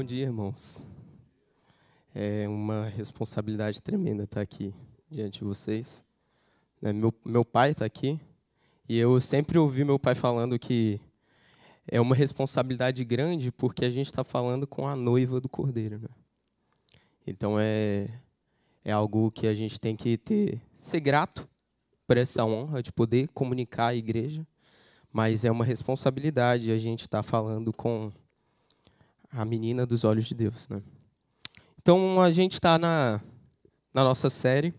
Bom dia, irmãos. É uma responsabilidade tremenda estar aqui diante de vocês. Meu pai está aqui e eu sempre ouvi meu pai falando que é uma responsabilidade grande porque a gente está falando com a noiva do Cordeiro, né? Então é algo que a gente tem que ser grato por essa honra de poder comunicar à igreja, mas é uma responsabilidade a gente estar falando com a menina dos olhos de Deus, né? Então, a gente está na nossa série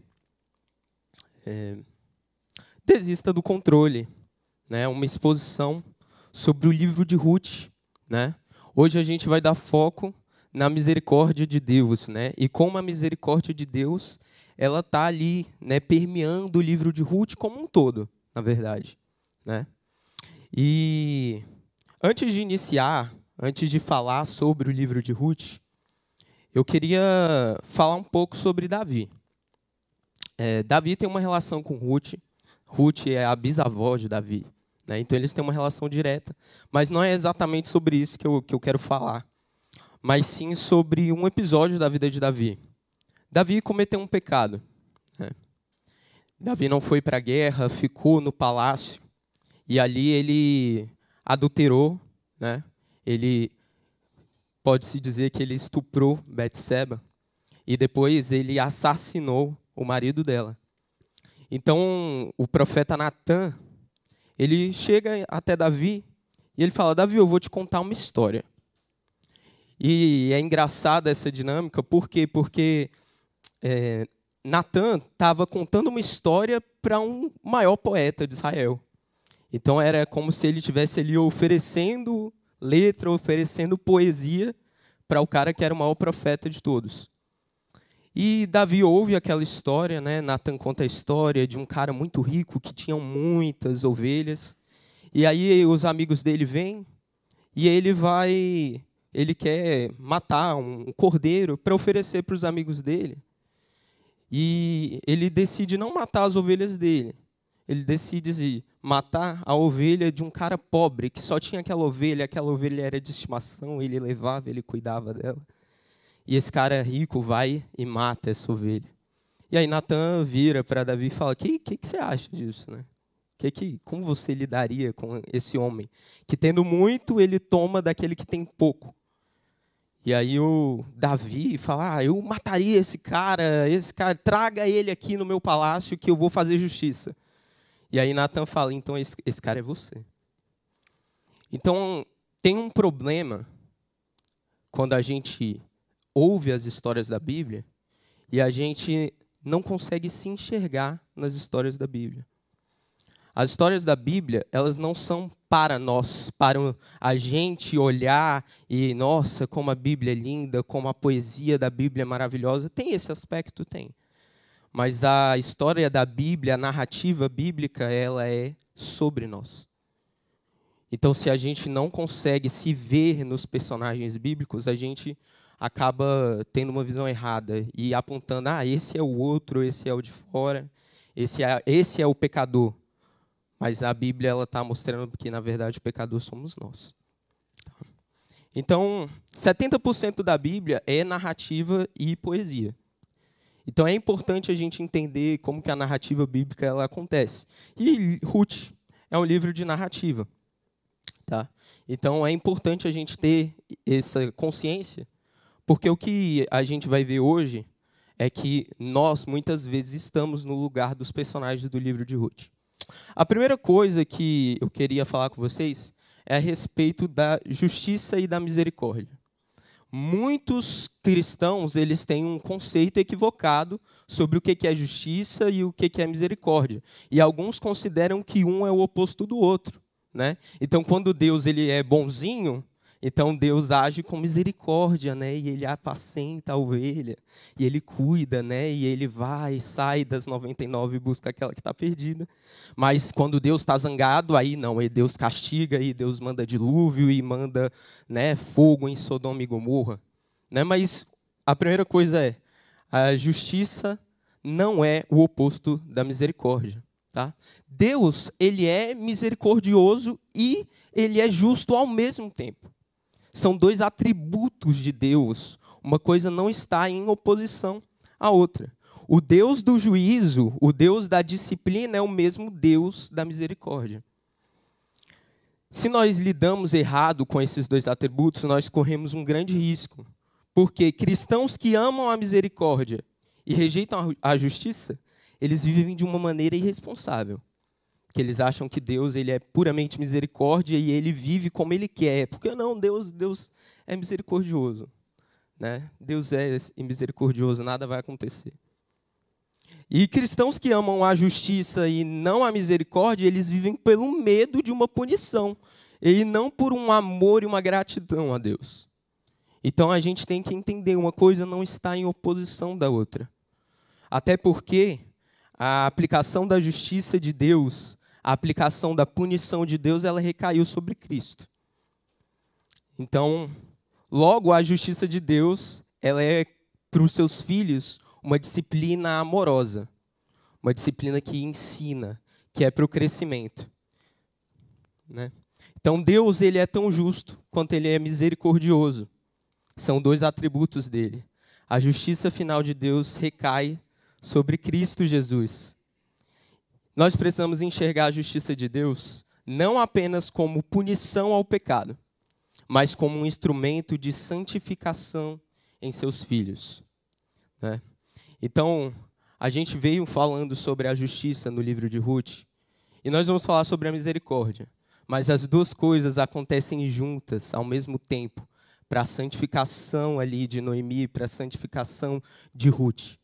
Desista do Controle, né? Uma exposição sobre o livro de Ruth, né? Hoje a gente vai dar foco na misericórdia de Deus, né? E como a misericórdia de Deus, ela está ali, né, permeando o livro de Ruth como um todo, na verdade, né? E antes de iniciar, antes de falar sobre o livro de Ruth, eu queria falar um pouco sobre Davi. Davi tem uma relação com Ruth. Ruth é a bisavó de Davi, né? Então eles têm uma relação direta. Mas não é exatamente sobre isso que eu quero falar. Mas sim sobre um episódio da vida de Davi. Davi cometeu um pecado, né? Davi não foi para a guerra, ficou no palácio. E ali ele adulterou, né? Pode-se dizer que ele estuprou Betseba e depois ele assassinou o marido dela. Então, o profeta Natã, ele chega até Davi e ele fala: Davi, eu vou te contar uma história. E é engraçada essa dinâmica, por quê? Porque Natã estava contando uma história para um maior poeta de Israel. Então, era como se ele estivesse ali oferecendo letra, oferecendo poesia para o cara que era o maior profeta de todos. E Davi ouve aquela história, né? Natã conta a história de um cara muito rico que tinha muitas ovelhas. E aí os amigos dele vêm e ele quer matar um cordeiro para oferecer para os amigos dele. E ele decide não matar as ovelhas dele. Ele decide matar a ovelha de um cara pobre, que só tinha aquela ovelha era de estimação, ele levava, ele cuidava dela. E esse cara rico vai e mata essa ovelha. E aí Natã vira para Davi e fala: o que você acha disso, né? Como você lidaria com esse homem? Que tendo muito, ele toma daquele que tem pouco. E aí o Davi fala: eu mataria esse cara, traga ele aqui no meu palácio que eu vou fazer justiça. E aí Natã fala: então esse cara é você. Então tem um problema quando a gente ouve as histórias da Bíblia e a gente não consegue se enxergar nas histórias da Bíblia. As histórias da Bíblia, elas não são para nós, para a gente olhar e, nossa, como a Bíblia é linda, como a poesia da Bíblia é maravilhosa. Tem esse aspecto? Tem. Mas a história da Bíblia, a narrativa bíblica, ela é sobre nós. Então, se a gente não consegue se ver nos personagens bíblicos, a gente acaba tendo uma visão errada e apontando: esse é o outro, esse é o de fora, esse é o pecador. Mas a Bíblia está mostrando que, na verdade, o pecador somos nós. Então, 70% da Bíblia é narrativa e poesia. Então, é importante a gente entender como que a narrativa bíblica ela acontece. E Ruth é um livro de narrativa. Tá? Então, é importante a gente ter essa consciência, porque o que a gente vai ver hoje é que nós, muitas vezes, estamos no lugar dos personagens do livro de Ruth. A primeira coisa que eu queria falar com vocês é a respeito da justiça e da misericórdia. Muitos cristãos eles têm um conceito equivocado sobre o que é justiça e o que é misericórdia. E alguns consideram que um é o oposto do outro, né? Então, quando Deus ele é bonzinho, então Deus age com misericórdia, né? E ele apacenta a ovelha, e ele cuida, né? E ele vai, sai das 99 e busca aquela que está perdida. Mas quando Deus está zangado, aí não, e Deus castiga, e Deus manda dilúvio e manda, né, fogo em Sodoma e Gomorra, né? Mas a primeira coisa é: a justiça não é o oposto da misericórdia, tá? Deus, ele é misericordioso e ele é justo ao mesmo tempo. São dois atributos de Deus. Uma coisa não está em oposição à outra. O Deus do juízo, o Deus da disciplina, é o mesmo Deus da misericórdia. Se nós lidamos errado com esses dois atributos, nós corremos um grande risco. Porque cristãos que amam a misericórdia e rejeitam a justiça, eles vivem de uma maneira irresponsável. Que eles acham que Deus ele é puramente misericórdia e ele vive como ele quer. Porque não, Deus é misericordioso. Né? Deus é misericordioso, nada vai acontecer. E cristãos que amam a justiça e não a misericórdia, eles vivem pelo medo de uma punição, e não por um amor e uma gratidão a Deus. Então a gente tem que entender, uma coisa não está em oposição da outra. Até porque a aplicação da justiça de Deus, a aplicação da punição de Deus, ela recaiu sobre Cristo. Então, logo a justiça de Deus, ela é para os seus filhos uma disciplina amorosa, uma disciplina que ensina, que é para o crescimento. Né? Então, Deus ele é tão justo quanto ele é misericordioso. São dois atributos dele. A justiça final de Deus recai sobre Cristo Jesus. Nós precisamos enxergar a justiça de Deus não apenas como punição ao pecado, mas como um instrumento de santificação em seus filhos. Né? Então, a gente veio falando sobre a justiça no livro de Ruth, e nós vamos falar sobre a misericórdia. Mas as duas coisas acontecem juntas, ao mesmo tempo, para a santificação ali de Noemi, para a santificação de Ruth.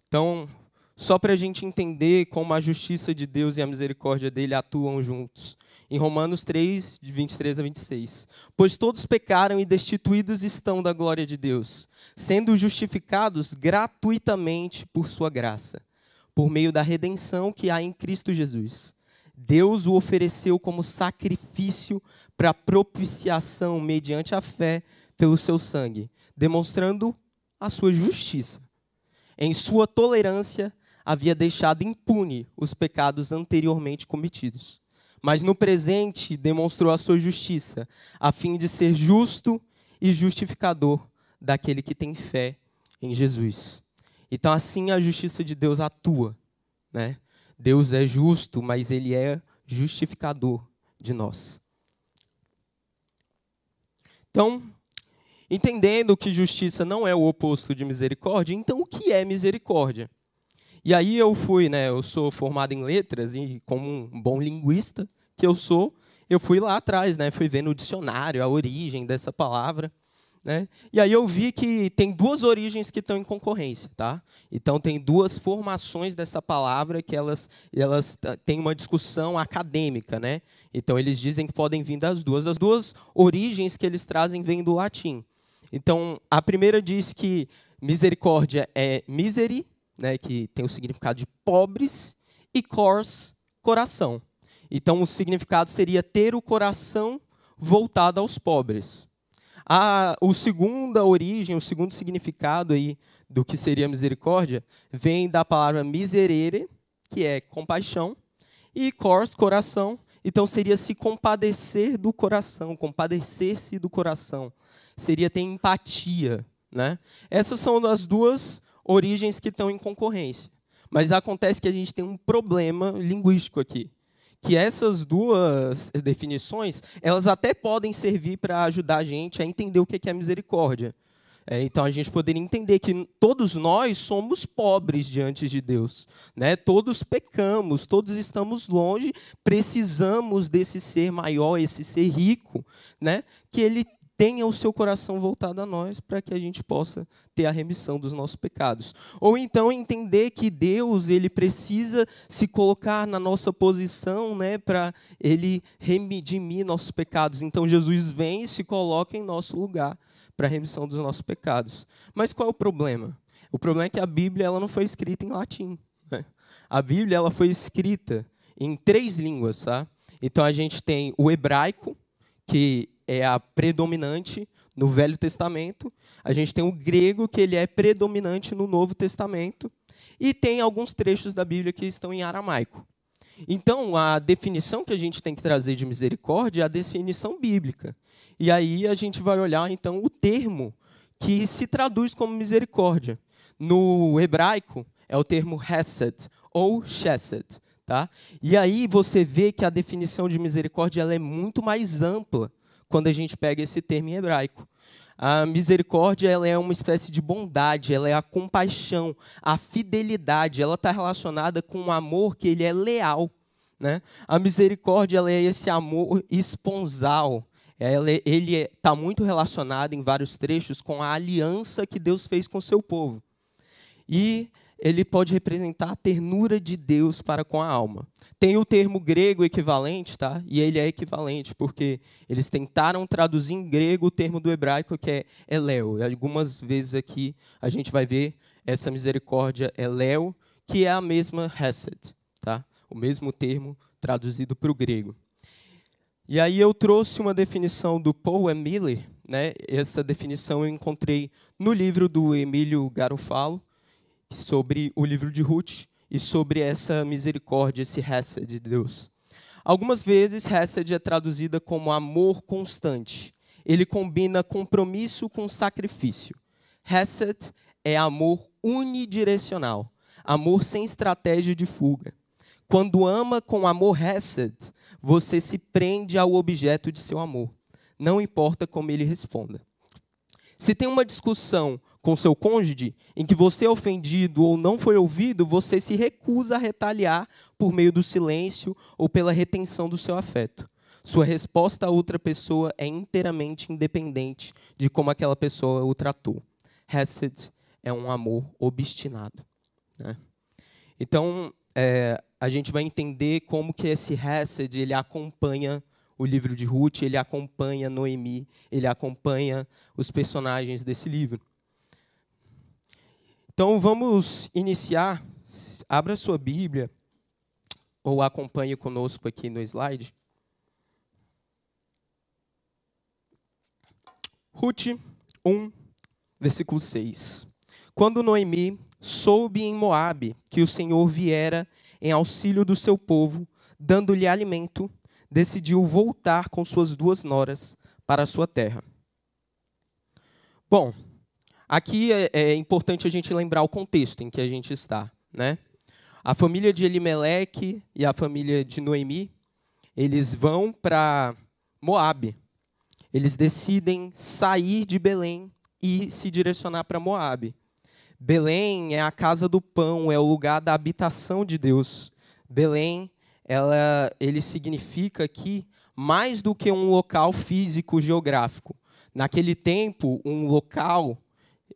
Então, só para a gente entender como a justiça de Deus e a misericórdia dele atuam juntos. Em Romanos 3, de 23 a 26. Pois todos pecaram e destituídos estão da glória de Deus, sendo justificados gratuitamente por sua graça, por meio da redenção que há em Cristo Jesus. Deus o ofereceu como sacrifício para propiciação mediante a fé pelo seu sangue, demonstrando a sua justiça. Em sua tolerância, havia deixado impune os pecados anteriormente cometidos. Mas no presente demonstrou a sua justiça, a fim de ser justo e justificador daquele que tem fé em Jesus. Então assim a justiça de Deus atua. Né? Deus é justo, mas ele é justificador de nós. Então, entendendo que justiça não é o oposto de misericórdia, então o que é misericórdia? E aí eu sou formado em letras e como um bom linguista que eu fui lá atrás, né, fui ver no dicionário a origem dessa palavra, né? E aí eu vi que tem duas origens que estão em concorrência, tá? Então tem duas formações dessa palavra que elas têm uma discussão acadêmica, né? Então eles dizem que podem vir das duas. As duas origens que eles trazem vêm do latim. Então a primeira diz que misericórdia é miseri, né, que tem o significado de pobres, e cors, coração. Então, o significado seria ter o coração voltado aos pobres. A segunda origem, o segundo significado aí do que seria misericórdia, vem da palavra miserere, que é compaixão, e cors, coração, então seria se compadecer do coração, compadecer-se do coração. Seria ter empatia. Né? Essas são as duas origens que estão em concorrência. Mas acontece que a gente tem um problema linguístico aqui. Que essas duas definições, elas até podem servir para ajudar a gente a entender o que é misericórdia. Então, a gente poderia entender que todos nós somos pobres diante de Deus. Né? Todos pecamos, todos estamos longe, precisamos desse ser maior, esse ser rico, né? Que ele tenha o seu coração voltado a nós para que a gente possa ter a remissão dos nossos pecados. Ou então entender que Deus ele precisa se colocar na nossa posição, né, para ele redimir nossos pecados. Então Jesus vem e se coloca em nosso lugar para a remissão dos nossos pecados. Mas qual é o problema? O problema é que a Bíblia ela não foi escrita em latim. Né? A Bíblia ela foi escrita em 3 línguas. Tá? Então a gente tem o hebraico, que é a predominante no Velho Testamento. A gente tem o grego, que ele é predominante no Novo Testamento. E tem alguns trechos da Bíblia que estão em aramaico. Então, a definição que a gente tem que trazer de misericórdia é a definição bíblica. E aí a gente vai olhar, então, o termo que se traduz como misericórdia. No hebraico, é o termo hesed, ou chesed. Tá? E aí você vê que a definição de misericórdia ela é muito mais ampla quando a gente pega esse termo em hebraico. A misericórdia ela é uma espécie de bondade, ela é a compaixão, a fidelidade, ela está relacionada com um amor que ele é leal. Né? A misericórdia ela é esse amor esponsal, ele está muito relacionado em vários trechos com a aliança que Deus fez com o seu povo. E ele pode representar a ternura de Deus para com a alma. Tem o termo grego equivalente, tá? E ele é equivalente, porque eles tentaram traduzir em grego o termo do hebraico, que é eléu. E algumas vezes aqui a gente vai ver essa misericórdia eléu, que é a mesma hesed, tá? O mesmo termo traduzido para o grego. E aí eu trouxe uma definição do Paul Miller, né? Essa definição eu encontrei no livro do Emílio Garofalo, sobre o livro de Ruth e sobre essa misericórdia, esse hesed de Deus. Algumas vezes, hesed é traduzida como amor constante. Ele combina compromisso com sacrifício. Hesed é amor unidirecional, amor sem estratégia de fuga. Quando ama com amor hesed, você se prende ao objeto de seu amor, não importa como ele responda. Se tem uma discussão com seu cônjuge, em que você é ofendido ou não foi ouvido, você se recusa a retaliar por meio do silêncio ou pela retenção do seu afeto. Sua resposta a outra pessoa é inteiramente independente de como aquela pessoa o tratou. Hesed é um amor obstinado. Né? Então, a gente vai entender como que esse hesed ele acompanha o livro de Ruth, ele acompanha Noemi, ele acompanha os personagens desse livro. Então, vamos iniciar. Abra sua Bíblia, ou acompanhe conosco aqui no slide. Ruth 1, versículo 6. Quando Noemi soube em Moabe que o Senhor viera em auxílio do seu povo, dando-lhe alimento, decidiu voltar com suas 2 noras para a sua terra. Bom, aqui é importante a gente lembrar o contexto em que a gente está. Né? A família de Elimeleque e a família de Noemi, eles vão para Moabe. Eles decidem sair de Belém e se direcionar para Moabe. Belém é a casa do pão, é o lugar da habitação de Deus. Belém, ele significa aqui mais do que um local físico geográfico. Naquele tempo, um local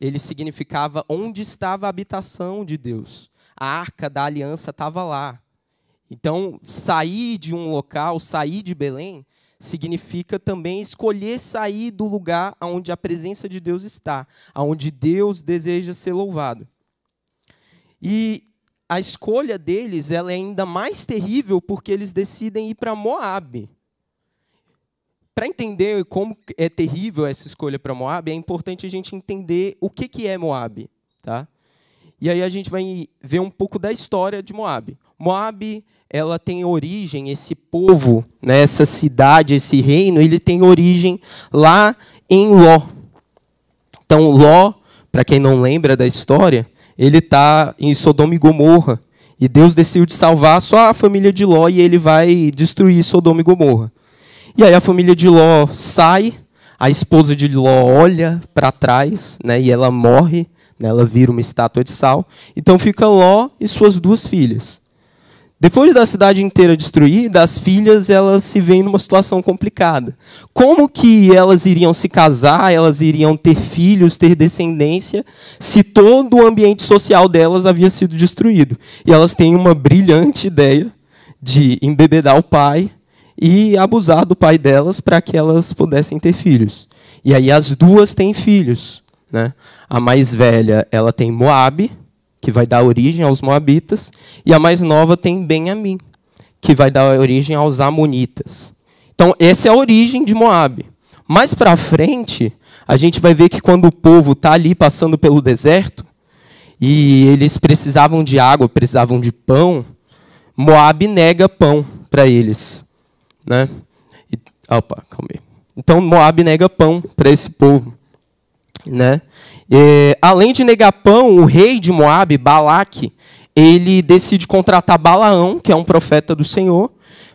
ele significava onde estava a habitação de Deus. A arca da aliança estava lá. Então, sair de um local, sair de Belém, significa também escolher sair do lugar onde a presença de Deus está, onde Deus deseja ser louvado. E a escolha deles ela é ainda mais terrível porque eles decidem ir para Moabe. Para entender como é terrível essa escolha para Moabe, é importante a gente entender o que é Moabe. Tá? E aí a gente vai ver um pouco da história de Moabe. Moabe, ela tem origem, esse povo, né, essa cidade, esse reino, ele tem origem lá em Ló. Então, Ló, para quem não lembra da história, ele está em Sodoma e Gomorra. E Deus decidiu salvar só a família de Ló e ele vai destruir Sodoma e Gomorra. E aí a família de Ló sai, a esposa de Ló olha para trás, né, e ela morre, né, ela vira uma estátua de sal. Então fica Ló e suas 2 filhas. Depois da cidade inteira destruída, as filhas elas se veem numa situação complicada. Como que elas iriam se casar, elas iriam ter filhos, ter descendência, se todo o ambiente social delas havia sido destruído? E elas têm uma brilhante ideia de embebedar o pai e abusar do pai delas para que elas pudessem ter filhos. E aí as 2 têm filhos. Né? A mais velha ela tem Moabe, que vai dar origem aos moabitas, e a mais nova tem Benjamim, que vai dar origem aos amonitas. Então, essa é a origem de Moabe. Mais para frente, a gente vai ver que quando o povo está ali passando pelo deserto, e eles precisavam de água, precisavam de pão, Moabe nega pão para eles, né? Opa, calma aí. Então Moabe nega pão para esse povo, né? Além de negar pão, o rei de Moabe, Balaque, ele decide contratar Balaão, que é um profeta do Senhor,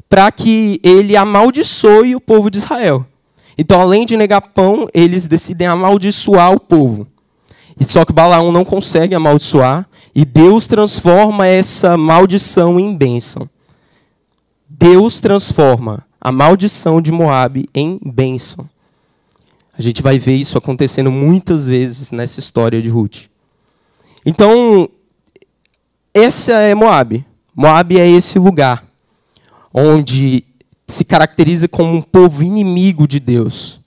para que ele amaldiçoe o povo de Israel. Então, além de negar pão, eles decidem amaldiçoar o povo. E só que Balaão não consegue amaldiçoar, e Deus transforma essa maldição em bênção. Deus transforma a maldição de Moabe em bênção. A gente vai ver isso acontecendo muitas vezes nessa história de Ruth. Então, essa é Moabe. Moabe é esse lugar onde se caracteriza como um povo inimigo de Deus.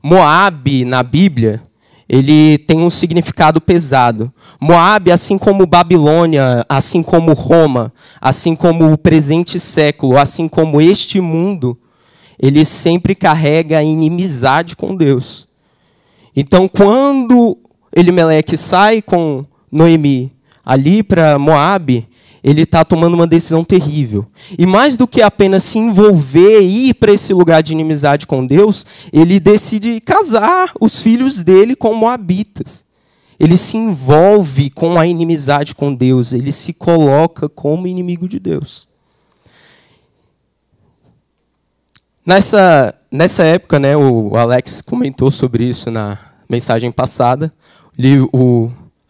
Moabe, na Bíblia, ele tem um significado pesado. Moabe, assim como Babilônia, assim como Roma, assim como o presente século, assim como este mundo, ele sempre carrega a inimizade com Deus. Então, quando Elimeleque sai com Noemi ali para Moabe, ele está tomando uma decisão terrível. E mais do que apenas se envolver e ir para esse lugar de inimizade com Deus, ele decide casar os filhos dele com moabitas. Ele se envolve com a inimizade com Deus, ele se coloca como inimigo de Deus. Nessa época, né, o Alex comentou sobre isso na mensagem passada,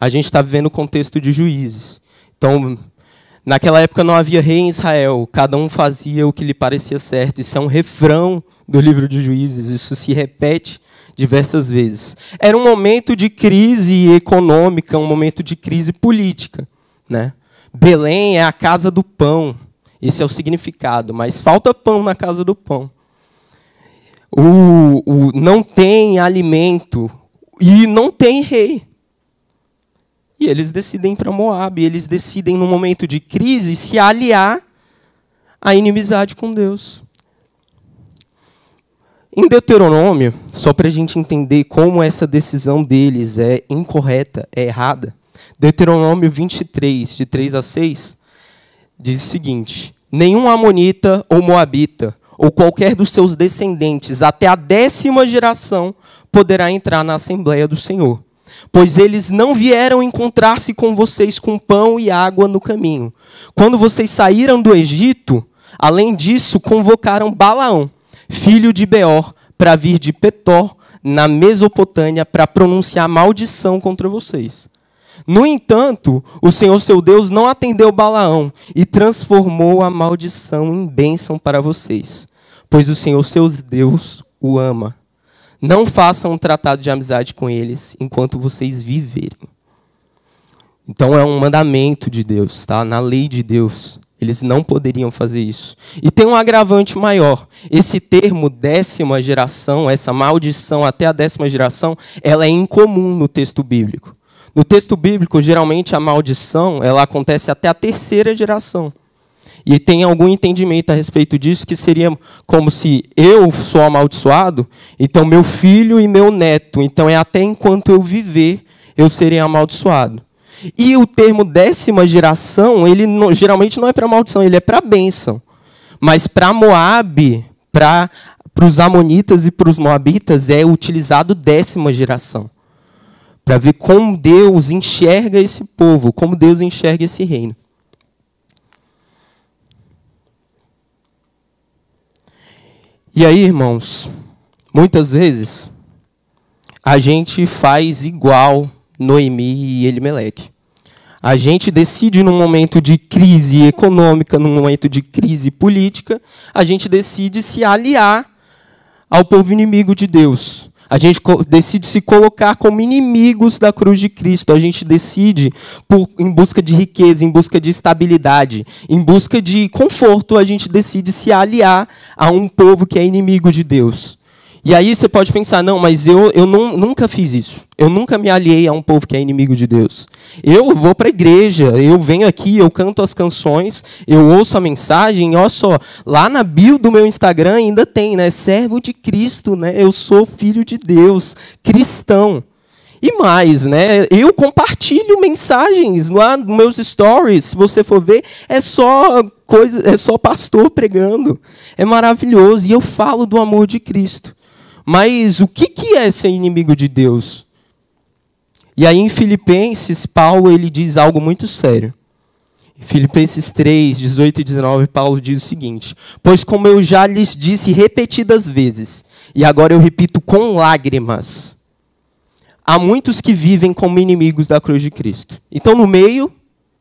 a gente está vivendo o contexto de Juízes. Então, naquela época não havia rei em Israel, cada um fazia o que lhe parecia certo. Isso é um refrão do livro de Juízes, isso se repete diversas vezes. Era um momento de crise econômica, um momento de crise política, né? Belém é a casa do pão, esse é o significado, mas falta pão na casa do pão. Não tem alimento e não tem rei. E eles decidem ir para Moabe, eles decidem, num momento de crise, se aliar à inimizade com Deus. Em Deuteronômio, só para a gente entender como essa decisão deles é incorreta, é errada, Deuteronômio 23, de 3 a 6, diz o seguinte: nenhum amonita ou moabita, ou qualquer dos seus descendentes, até a 10ª geração, poderá entrar na Assembleia do Senhor. Pois eles não vieram encontrar-se com vocês com pão e água no caminho. Quando vocês saíram do Egito, além disso, convocaram Balaão, filho de Beor, para vir de Petor, na Mesopotâmia, para pronunciar maldição contra vocês. No entanto, o Senhor seu Deus não atendeu Balaão e transformou a maldição em bênção para vocês, pois o Senhor seu Deus o ama. Não façam um tratado de amizade com eles enquanto vocês viverem. Então é um mandamento de Deus, tá? Na lei de Deus, eles não poderiam fazer isso. E tem um agravante maior. Esse termo 10ª geração, essa maldição até a 10ª geração, ela é incomum no texto bíblico. No texto bíblico, geralmente a maldição ela acontece até a 3ª geração. E tem algum entendimento a respeito disso, que seria como se eu sou amaldiçoado, então meu filho e meu neto, então é até enquanto eu viver, eu serei amaldiçoado. E o termo 10ª geração, ele geralmente não é para maldição, ele é para bênção. Mas para Moabe, para os amonitas e para os moabitas, é utilizado 10ª geração. Para ver como Deus enxerga esse povo, como Deus enxerga esse reino. E aí, irmãos, muitas vezes a gente faz igual Noemi e Elimeleque. A gente decide num momento de crise econômica, num momento de crise política, a gente decide se aliar ao povo inimigo de Deus. A gente decide se colocar como inimigos da cruz de Cristo. A gente decide, em busca de riqueza, em busca de estabilidade, em busca de conforto, a gente decide se aliar a um povo que é inimigo de Deus. E aí você pode pensar, não, mas eu nunca fiz isso. Eu nunca me aliei a um povo que é inimigo de Deus. Eu vou para a igreja, eu venho aqui, eu canto as canções, eu ouço a mensagem, olha só, lá na bio do meu Instagram ainda tem, né? Servo de Cristo, né? Eu sou filho de Deus, cristão. E mais, né? Eu compartilho mensagens lá nos meus stories. Se você for ver, é só pastor pregando. É maravilhoso. E eu falo do amor de Cristo. Mas o que é ser inimigo de Deus? E aí em Filipenses, Paulo ele diz algo muito sério. Em Filipenses 3, 18 e 19, Paulo diz o seguinte: pois como eu já lhes disse repetidas vezes, e agora eu repito com lágrimas, há muitos que vivem como inimigos da cruz de Cristo. Então, no meio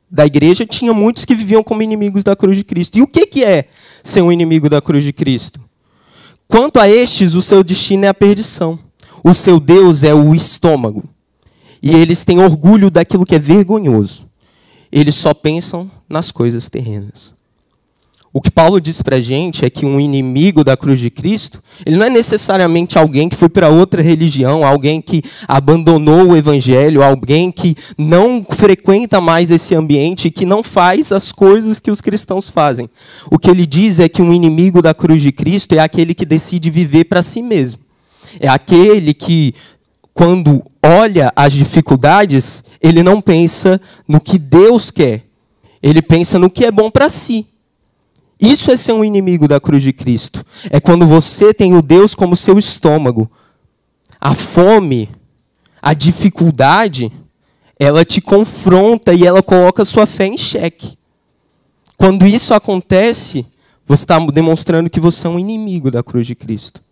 da igreja, tinha muitos que viviam como inimigos da cruz de Cristo. E o que é ser um inimigo da cruz de Cristo? Quanto a estes, o seu destino é a perdição. O seu Deus é o estômago. E eles têm orgulho daquilo que é vergonhoso. Eles só pensam nas coisas terrenas. O que Paulo diz para a gente é que um inimigo da cruz de Cristo, ele não é necessariamente alguém que foi para outra religião, alguém que abandonou o evangelho, alguém que não frequenta mais esse ambiente, que não faz as coisas que os cristãos fazem. O que ele diz é que um inimigo da cruz de Cristo é aquele que decide viver para si mesmo. É aquele que, quando olha as dificuldades, ele não pensa no que Deus quer. Ele pensa no que é bom para si. Isso é ser um inimigo da cruz de Cristo. É quando você tem o Deus como seu estômago. A fome, a dificuldade, ela te confronta e ela coloca sua fé em xeque. Quando isso acontece, você está demonstrando que você é um inimigo da cruz de Cristo.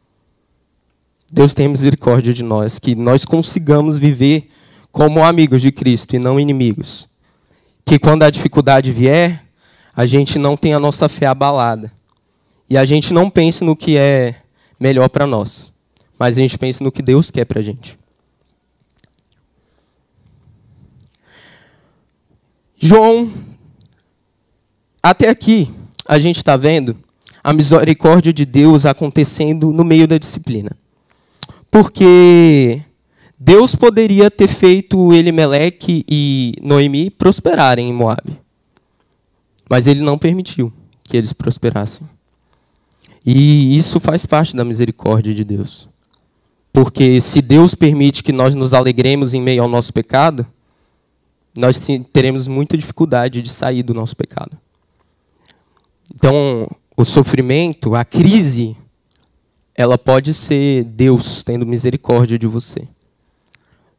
Deus tenha misericórdia de nós, que nós consigamos viver como amigos de Cristo e não inimigos. Que quando a dificuldade vier, a gente não tem a nossa fé abalada. E a gente não pense no que é melhor para nós. Mas a gente pense no que Deus quer para a gente. João, até aqui, a gente está vendo a misericórdia de Deus acontecendo no meio da disciplina. Porque Deus poderia ter feito Elimeleque e Noemi prosperarem em Moabe. Mas ele não permitiu que eles prosperassem. E isso faz parte da misericórdia de Deus. Porque se Deus permite que nós nos alegremos em meio ao nosso pecado, nós teremos muita dificuldade de sair do nosso pecado. Então, o sofrimento, a crise, ela pode ser Deus tendo misericórdia de você.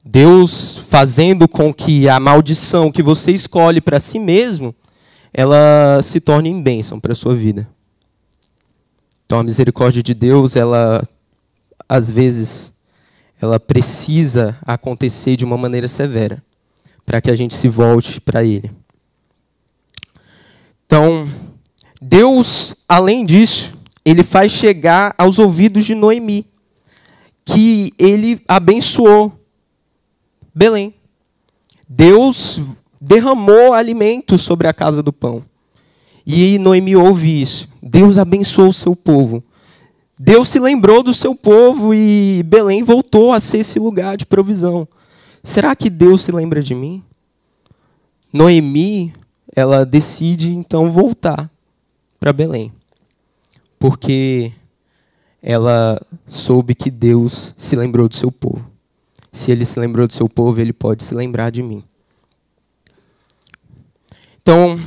Deus fazendo com que a maldição que você escolhe para si mesmo, ela se torne em bênção para a sua vida. Então a misericórdia de Deus, ela, às vezes, ela precisa acontecer de uma maneira severa, para que a gente se volte para Ele. Então, Deus, além disso, Ele faz chegar aos ouvidos de Noemi, que Ele abençoou Belém. Deus derramou alimento sobre a casa do pão. E Noemi ouve isso. Deus abençoou o seu povo. Deus se lembrou do seu povo e Belém voltou a ser esse lugar de provisão. Será que Deus se lembra de mim? Noemi, ela decide então voltar para Belém. Porque ela soube que Deus se lembrou do seu povo. Se Ele se lembrou do seu povo, Ele pode se lembrar de mim. Então,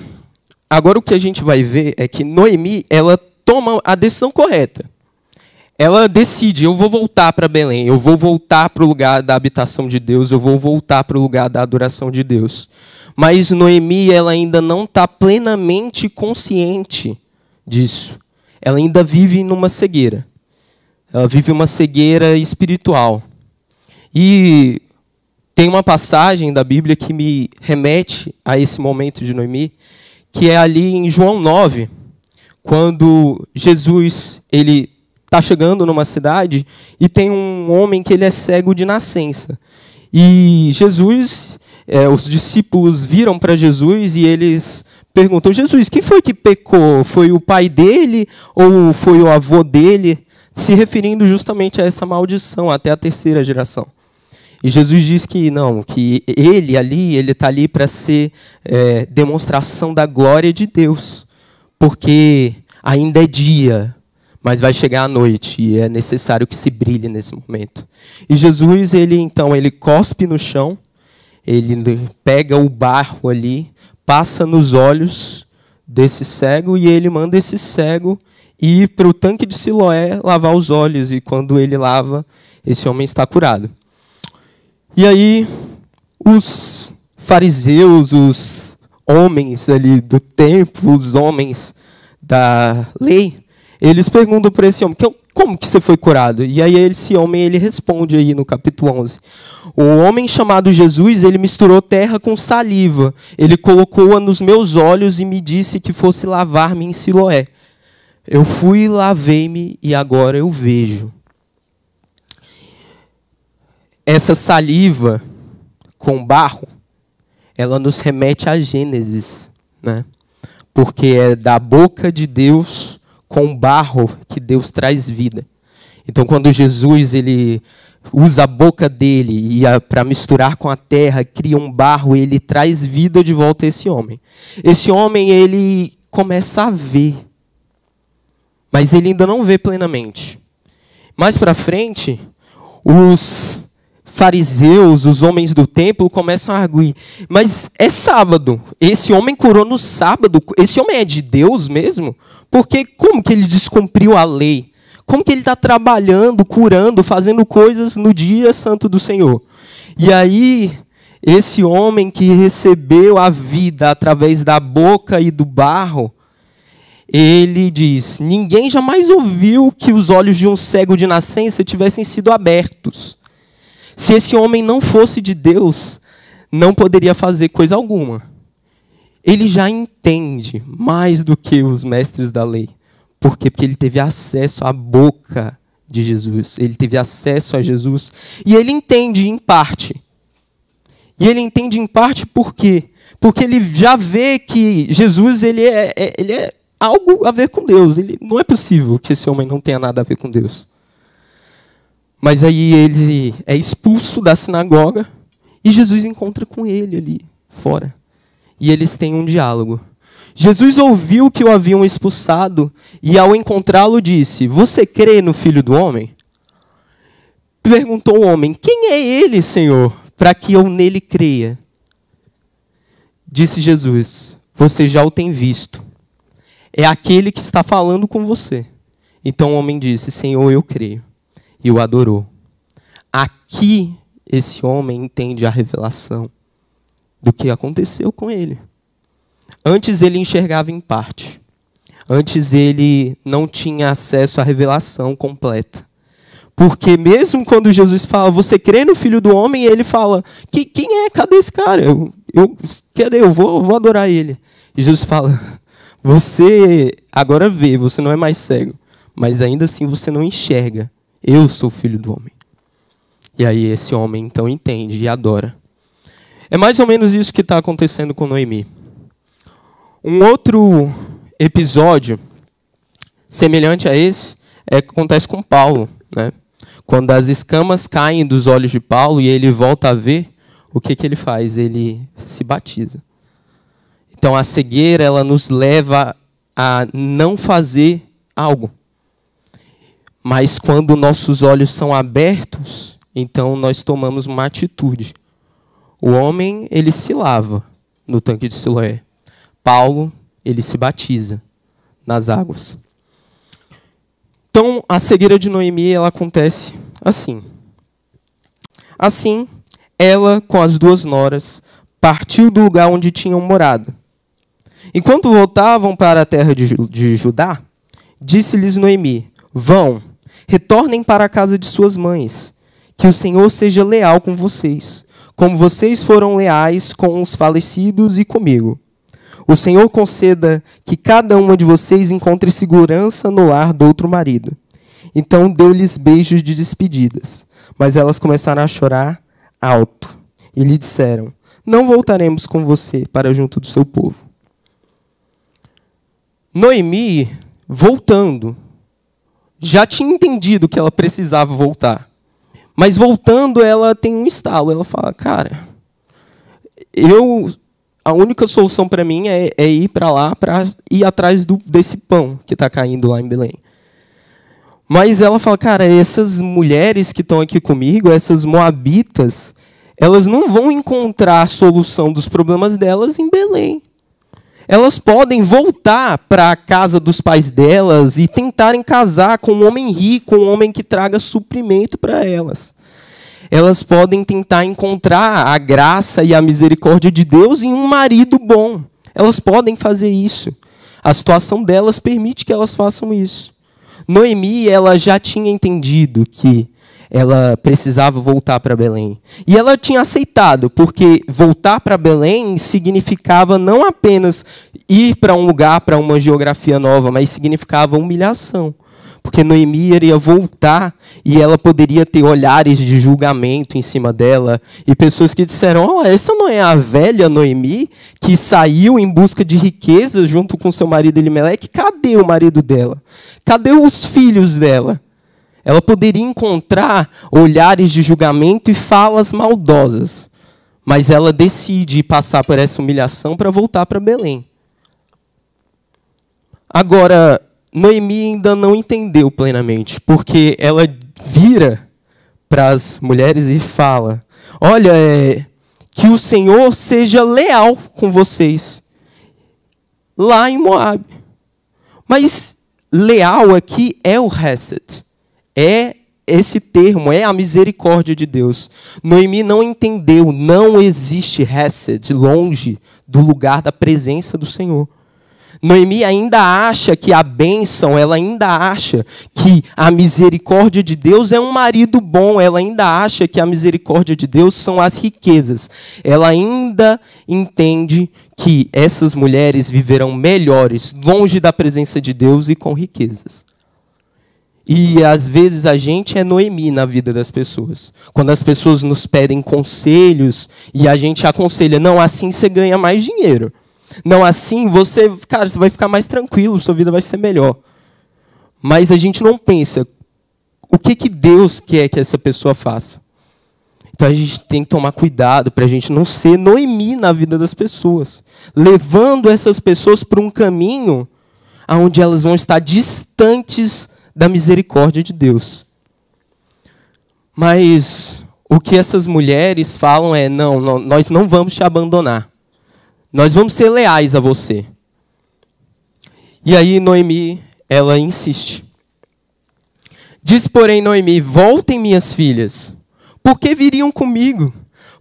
agora o que a gente vai ver é que Noemi, ela toma a decisão correta. Ela decide, eu vou voltar para Belém, eu vou voltar para o lugar da habitação de Deus, eu vou voltar para o lugar da adoração de Deus. Mas Noemi, ela ainda não está plenamente consciente disso. Ela ainda vive numa cegueira. Ela vive uma cegueira espiritual. E tem uma passagem da Bíblia que me remete a esse momento de Noemi, que é ali em João 9, quando Jesus ele está chegando numa cidade e tem um homem que ele é cego de nascença. E Jesus, os discípulos viram para Jesus e eles perguntam, Jesus, quem foi que pecou? Foi o pai dele ou foi o avô dele? Se referindo justamente a essa maldição, até a terceira geração. E Jesus diz que não, que ele está ali para ser demonstração da glória de Deus. Porque ainda é dia, Mas vai chegar a noite e é necessário que se brilhe nesse momento. E Jesus, ele cospe no chão, ele pega o barro ali, passa nos olhos desse cego e ele manda esse cego ir para o tanque de Siloé lavar os olhos. E quando ele lava, esse homem está curado. E aí, os fariseus, os homens ali do templo, os homens da lei, eles perguntam para esse homem, como que você foi curado? E aí esse homem ele responde aí no capítulo 11. O homem chamado Jesus, ele misturou terra com saliva. Ele colocou-a nos meus olhos e me disse que fosse lavar-me em Siloé. Eu fui, lavei-me e agora eu vejo. Essa saliva com barro, ela nos remete a Gênesis, né? Porque é da boca de Deus com barro que Deus traz vida. Então, quando Jesus ele usa a boca dele para misturar com a terra, cria um barro, ele traz vida de volta a esse homem. Esse homem ele começa a ver, mas ele ainda não vê plenamente. Mais para frente, os fariseus, os homens do templo começam a arguir. Mas é sábado. Esse homem curou no sábado. Esse homem é de Deus mesmo? Porque como que ele descumpriu a lei? Como que ele está trabalhando, curando, fazendo coisas no dia santo do Senhor? E aí, esse homem que recebeu a vida através da boca e do barro, ele diz, ninguém jamais ouviu que os olhos de um cego de nascença tivessem sido abertos. Se esse homem não fosse de Deus, não poderia fazer coisa alguma. Ele já entende mais do que os mestres da lei. Por quê? Porque ele teve acesso à boca de Jesus. Ele teve acesso a Jesus. E ele entende em parte. E ele entende em parte por quê? Porque ele já vê que Jesus ele é algo a ver com Deus. Não é possível que esse homem não tenha nada a ver com Deus. Mas aí ele é expulso da sinagoga e Jesus encontra com ele ali fora. E eles têm um diálogo. Jesus ouviu que o haviam expulsado e ao encontrá-lo disse, você crê no Filho do Homem? Perguntou o homem, quem é ele, Senhor, para que eu nele creia? Disse Jesus, você já o tem visto. É aquele que está falando com você. Então o homem disse, Senhor, eu creio. E o adorou. Aqui, esse homem entende a revelação do que aconteceu com ele. Antes ele enxergava em parte. Antes ele não tinha acesso à revelação completa. Porque mesmo quando Jesus fala, você crê no Filho do Homem, ele fala, quem é? Cadê esse cara? Cadê? Eu vou adorar ele. E Jesus fala, você agora vê, você não é mais cego, mas ainda assim você não enxerga. Eu sou o Filho do Homem. E aí esse homem então entende e adora. É mais ou menos isso que está acontecendo com Noemi. Um outro episódio semelhante a esse acontece com Paulo, né? Quando as escamas caem dos olhos de Paulo e ele volta a ver, o que ele faz? Ele se batiza. Então a cegueira ela nos leva a não fazer algo. Mas quando nossos olhos são abertos, então nós tomamos uma atitude. O homem, ele se lava no tanque de Siloé. Paulo, ele se batiza nas águas. Então, a cegueira de Noemi, ela acontece assim. Assim, ela, com as duas noras, partiu do lugar onde tinham morado. Enquanto voltavam para a terra de Judá, disse-lhes Noemi, vão, retornem para a casa de suas mães, que o Senhor seja leal com vocês, como vocês foram leais com os falecidos e comigo. O Senhor conceda que cada uma de vocês encontre segurança no lar do outro marido. Então deu-lhes beijos de despedidas, mas elas começaram a chorar alto e lhe disseram, não voltaremos com você para junto do seu povo. Noemi, voltando, já tinha entendido que ela precisava voltar. Mas voltando, ela tem um estalo. Ela fala, cara, a única solução para mim é ir para lá, para ir atrás desse pão que está caindo lá em Belém. Mas ela fala, cara, essas mulheres que estão aqui comigo, essas moabitas, elas não vão encontrar a solução dos problemas delas em Belém. Elas podem voltar para a casa dos pais delas e tentarem casar com um homem rico, um homem que traga suprimento para elas. Elas podem tentar encontrar a graça e a misericórdia de Deus em um marido bom. Elas podem fazer isso. A situação delas permite que elas façam isso. Noemi, ela já tinha entendido que ela precisava voltar para Belém. E ela tinha aceitado, porque voltar para Belém significava não apenas ir para um lugar, para uma geografia nova, mas significava humilhação. Porque Noemi iria voltar e ela poderia ter olhares de julgamento em cima dela. E pessoas que disseram, oh, essa não é a velha Noemi que saiu em busca de riqueza junto com seu marido Elimeleque? Cadê o marido dela? Cadê os filhos dela? Ela poderia encontrar olhares de julgamento e falas maldosas. Mas ela decide passar por essa humilhação para voltar para Belém. Agora, Noemi ainda não entendeu plenamente, porque ela vira para as mulheres e fala, olha, que o Senhor seja leal com vocês, lá em Moabe. Mas leal aqui é o Hesed, é esse termo, é a misericórdia de Deus. Noemi não entendeu, não existe Hesed longe do lugar da presença do Senhor. Noemi ainda acha que a bênção, ela ainda acha que a misericórdia de Deus é um marido bom, ela ainda acha que a misericórdia de Deus são as riquezas. Ela ainda entende que essas mulheres viverão melhores, longe da presença de Deus e com riquezas. E às vezes a gente é Noemi na vida das pessoas. Quando as pessoas nos pedem conselhos e a gente aconselha, não, assim você ganha mais dinheiro. Não, assim você vai ficar mais tranquilo, sua vida vai ser melhor. Mas a gente não pensa o que Deus quer que essa pessoa faça. Então a gente tem que tomar cuidado para a gente não ser Noemi na vida das pessoas, levando essas pessoas para um caminho onde elas vão estar distantes da misericórdia de Deus. Mas o que essas mulheres falam é, não, nós não vamos te abandonar. Nós vamos ser leais a você. E aí Noemi, ela insiste. Diz, porém, Noemi, voltem minhas filhas. Por que viriam comigo?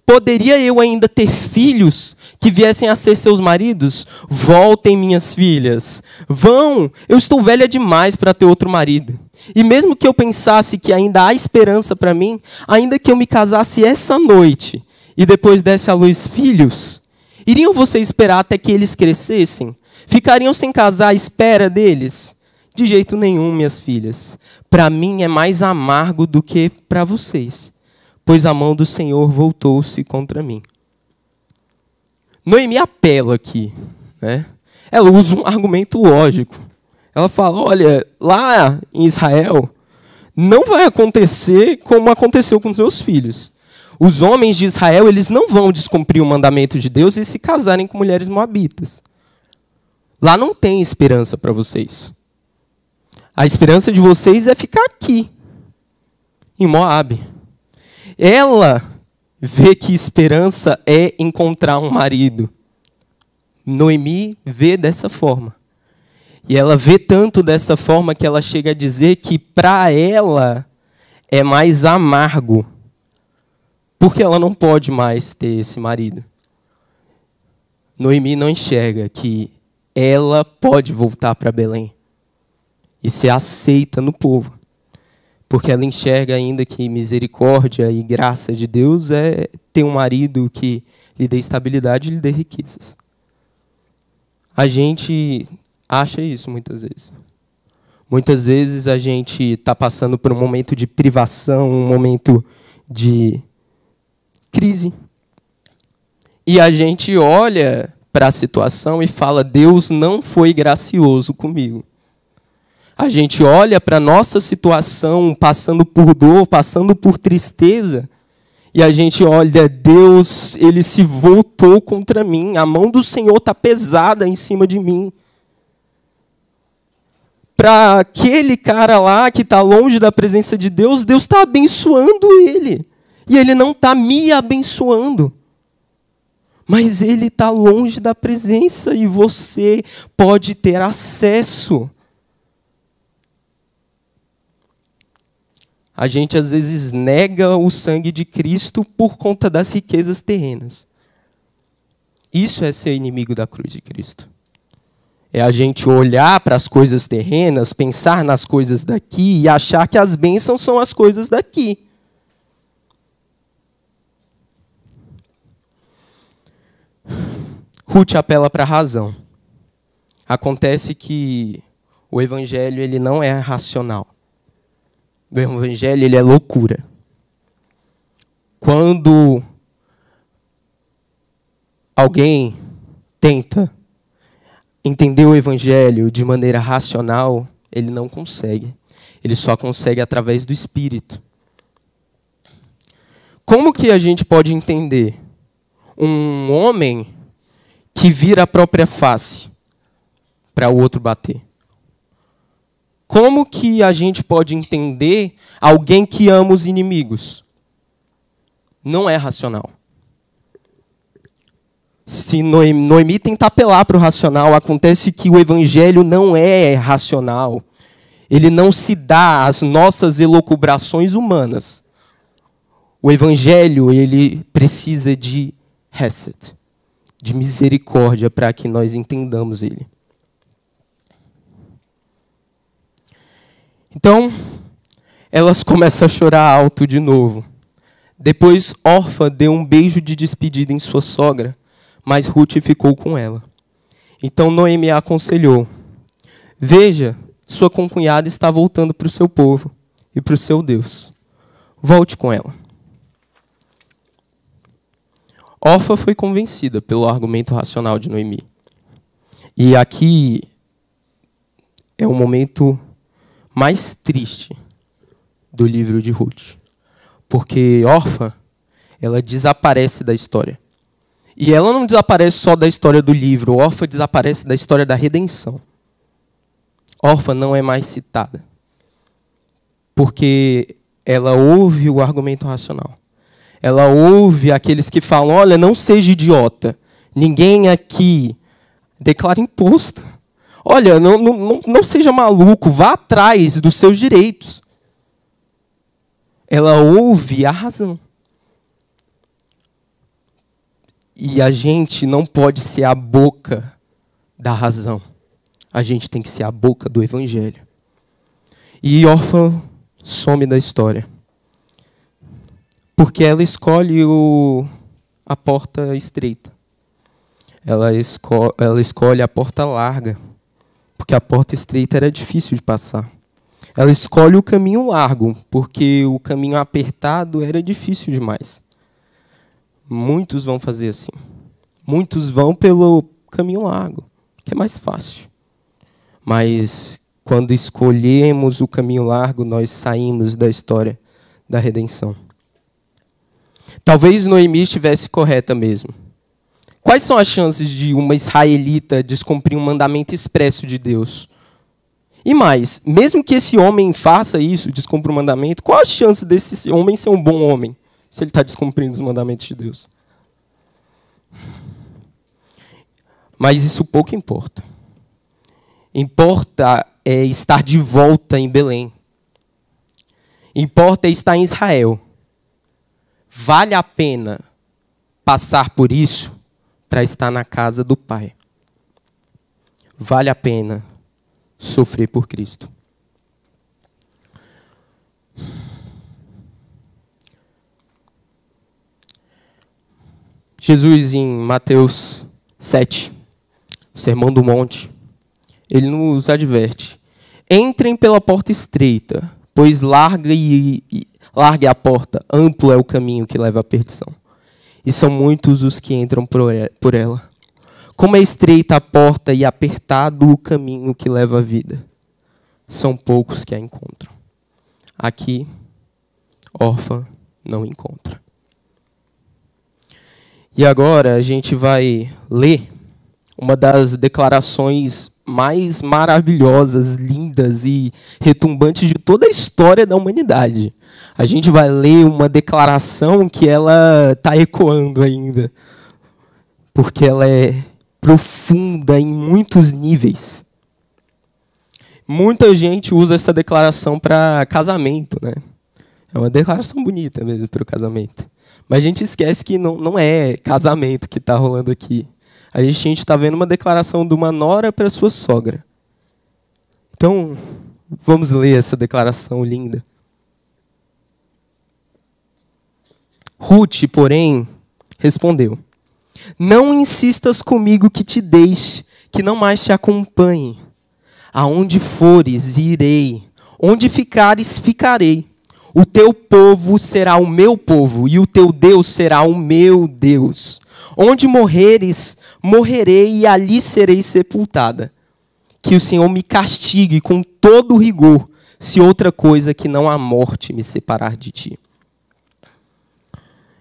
Poderia eu ainda ter filhos que viessem a ser seus maridos? Voltem minhas filhas. Vão, eu estou velha demais para ter outro marido. E mesmo que eu pensasse que ainda há esperança para mim, ainda que eu me casasse essa noite e depois desse à luz filhos, iriam vocês esperar até que eles crescessem? Ficariam sem casar à espera deles? De jeito nenhum, minhas filhas. Para mim é mais amargo do que para vocês, pois a mão do Senhor voltou-se contra mim. Noemi apela aqui, né? Ela usa um argumento lógico. Ela fala, olha, lá em Israel, não vai acontecer como aconteceu com os meus filhos. Os homens de Israel, eles não vão descumprir o mandamento de Deus e se casarem com mulheres moabitas. Lá não tem esperança para vocês. A esperança de vocês é ficar aqui, em Moabe. Ela vê que esperança é encontrar um marido. Noemi vê dessa forma. E ela vê tanto dessa forma que ela chega a dizer que para ela é mais amargo, porque ela não pode mais ter esse marido. Noemi não enxerga que ela pode voltar para Belém e ser aceita no povo, porque ela enxerga ainda que misericórdia e graça de Deus é ter um marido que lhe dê estabilidade e lhe dê riquezas. A gente acha isso muitas vezes. Muitas vezes a gente está passando por um momento de privação, um momento de crise. E a gente olha para a situação e fala, Deus não foi gracioso comigo. A gente olha para a nossa situação, passando por dor, passando por tristeza, e a gente olha, Deus, ele se voltou contra mim, a mão do Senhor está pesada em cima de mim. para aquele cara lá que está longe da presença de Deus, Deus está abençoando ele. E ele não está me abençoando. Mas ele está longe da presença e você pode ter acesso. A gente às vezes nega o sangue de Cristo por conta das riquezas terrenas. Isso é ser inimigo da cruz de Cristo. É a gente olhar para as coisas terrenas, pensar nas coisas daqui e achar que as bênçãos são as coisas daqui. Ruth apela para a razão. Acontece que o evangelho ele não é racional. O evangelho ele é loucura. Quando alguém tenta entender o evangelho de maneira racional, ele não consegue. Ele só consegue através do Espírito. Como que a gente pode entender um homem que vira a própria face para o outro bater? Como que a gente pode entender alguém que ama os inimigos? Não é racional. Se Noemi tenta apelar para o racional, acontece que o evangelho não é racional. Ele não se dá às nossas elucubrações humanas. O evangelho ele precisa de hesed, de misericórdia para que nós entendamos ele. Então, elas começam a chorar alto de novo. Depois, Orfa deu um beijo de despedida em sua sogra, mas Ruth ficou com ela. Então Noemi a aconselhou: veja, sua concunhada está voltando para o seu povo e para o seu Deus. Volte com ela. Orfa foi convencida pelo argumento racional de Noemi. E aqui é o momento mais triste do livro de Ruth. Porque Orfa, ela desaparece da história. E ela não desaparece só da história do livro. Orfa desaparece da história da redenção. Orfa não é mais citada. Porque ela ouve o argumento racional. Ela ouve aqueles que falam: olha, não seja idiota. Ninguém aqui declara imposto. Olha, não seja maluco. Vá atrás dos seus direitos. Ela ouve a razão. E a gente não pode ser a boca da razão. A gente tem que ser a boca do evangelho. E Orfa some da história. Porque ela escolhe a porta estreita. Ela escolhe a porta larga. Porque a porta estreita era difícil de passar. Ela escolhe o caminho largo, porque o caminho apertado era difícil demais. Muitos vão fazer assim. Muitos vão pelo caminho largo, que é mais fácil. Mas quando escolhemos o caminho largo, nós saímos da história da redenção. Talvez Noemi estivesse correta mesmo. Quais são as chances de uma israelita descumprir um mandamento expresso de Deus? E mais, mesmo que esse homem faça isso, descumpra o mandamento, qual a chance desse homem ser um bom homem, se ele está descumprindo os mandamentos de Deus? Mas isso pouco importa. Importa é estar de volta em Belém. Importa é estar em Israel. Vale a pena passar por isso para estar na casa do Pai. Vale a pena sofrer por Cristo. Jesus, em Mateus 7, Sermão do Monte, ele nos adverte: entrem pela porta estreita, pois larga a porta, amplo é o caminho que leva à perdição, e são muitos os que entram por ela. Como é estreita a porta e apertado o caminho que leva à vida, são poucos que a encontram. Aqui, Orfa não encontra. E agora a gente vai ler uma das declarações mais maravilhosas, lindas e retumbantes de toda a história da humanidade. A gente vai ler uma declaração que ela está ecoando ainda, porque ela é profunda em muitos níveis. Muita gente usa essa declaração para casamento, né? É uma declaração bonita mesmo para o casamento. Mas a gente esquece que não é casamento que está rolando aqui. A gente está vendo uma declaração de uma nora para sua sogra. Então, vamos ler essa declaração linda. Ruth, porém, respondeu: não insistas comigo que te deixe, que não mais te acompanhe. Aonde fores, irei. Onde ficares, ficarei. O teu povo será o meu povo, e o teu Deus será o meu Deus. Onde morreres, morrerei, e ali serei sepultada. Que o Senhor me castigue com todo rigor, se outra coisa que não a morte me separar de ti.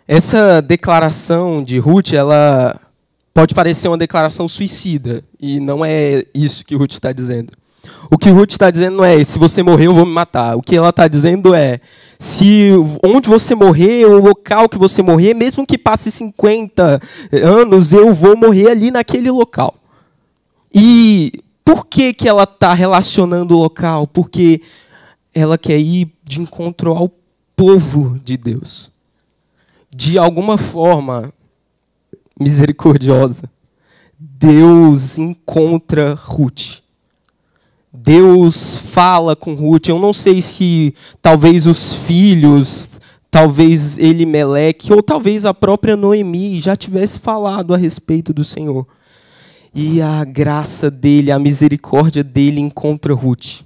Essa declaração de Ruth, ela pode parecer uma declaração suicida, e não é isso que Ruth está dizendo. O que Ruth está dizendo não é: se você morrer, eu vou me matar. O que ela está dizendo é: se onde você morrer, o local que você morrer, mesmo que passe 50 anos, eu vou morrer ali naquele local. E por que ela está relacionando o local? Porque ela quer ir de encontro ao povo de Deus. De alguma forma misericordiosa, Deus encontra Ruth. Deus fala com Ruth. Eu não sei se talvez os filhos, talvez Elimeleque, ou talvez a própria Noemi já tivesse falado a respeito do Senhor. E a graça dele, a misericórdia dele encontra Ruth.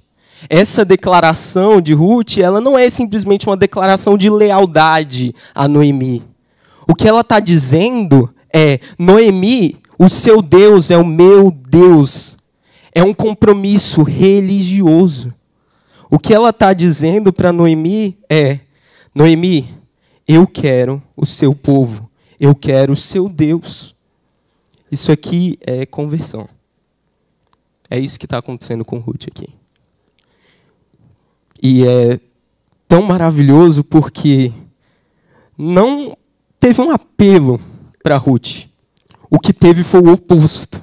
Essa declaração de Ruth, ela não é simplesmente uma declaração de lealdade a Noemi. O que ela está dizendo é: Noemi, o seu Deus é o meu Deus. É um compromisso religioso. O que ela está dizendo para Noemi é: Noemi, eu quero o seu povo. Eu quero o seu Deus. Isso aqui é conversão. É isso que está acontecendo com Ruth aqui. E é tão maravilhoso porque não teve um apelo para Ruth. O que teve foi o oposto.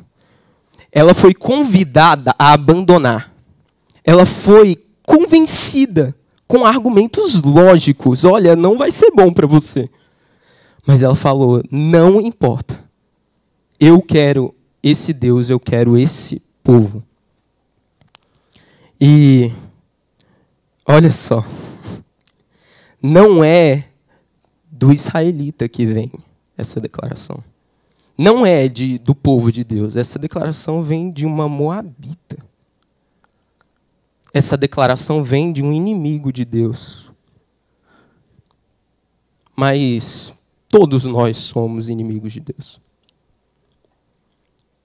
Ela foi convidada a abandonar. Ela foi convencida com argumentos lógicos. Olha, não vai ser bom para você. Mas ela falou: não importa. Eu quero esse Deus, eu quero esse povo. E olha só. Não é do israelita que vem essa declaração. Não é do povo de Deus. Essa declaração vem de uma moabita. Essa declaração vem de um inimigo de Deus. Mas todos nós somos inimigos de Deus.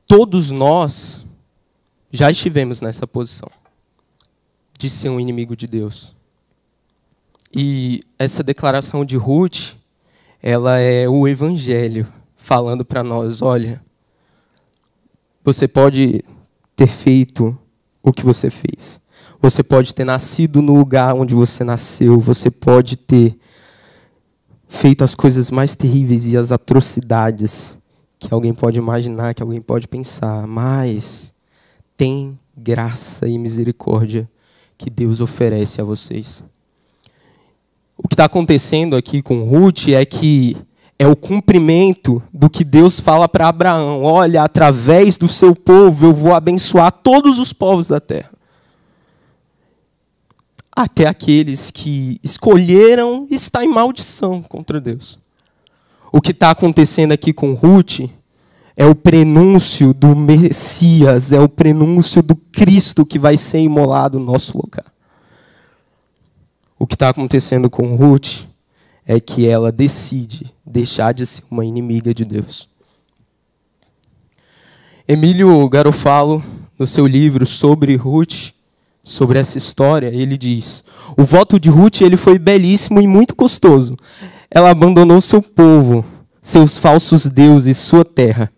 Todos nós já estivemos nessa posição de ser um inimigo de Deus. E essa declaração de Ruth, ela é o evangelho falando para nós: olha, você pode ter feito o que você fez. Você pode ter nascido no lugar onde você nasceu. Você pode ter feito as coisas mais terríveis e as atrocidades que alguém pode imaginar, que alguém pode pensar. Mas tem graça e misericórdia que Deus oferece a vocês. O que está acontecendo aqui com Ruth é que é o cumprimento do que Deus fala para Abraão: olha, através do seu povo eu vou abençoar todos os povos da terra. Até aqueles que escolheram estar em maldição contra Deus. O que está acontecendo aqui com Ruth é o prenúncio do Messias, é o prenúncio do Cristo que vai ser imolado no nosso lugar. O que está acontecendo com Ruth é que ela decide deixar de ser uma inimiga de Deus. Emílio Garofalo, no seu livro sobre Ruth, sobre essa história, ele diz: o voto de Ruth ele foi belíssimo e muito custoso. Ela abandonou seu povo, seus falsos deuses, sua terra.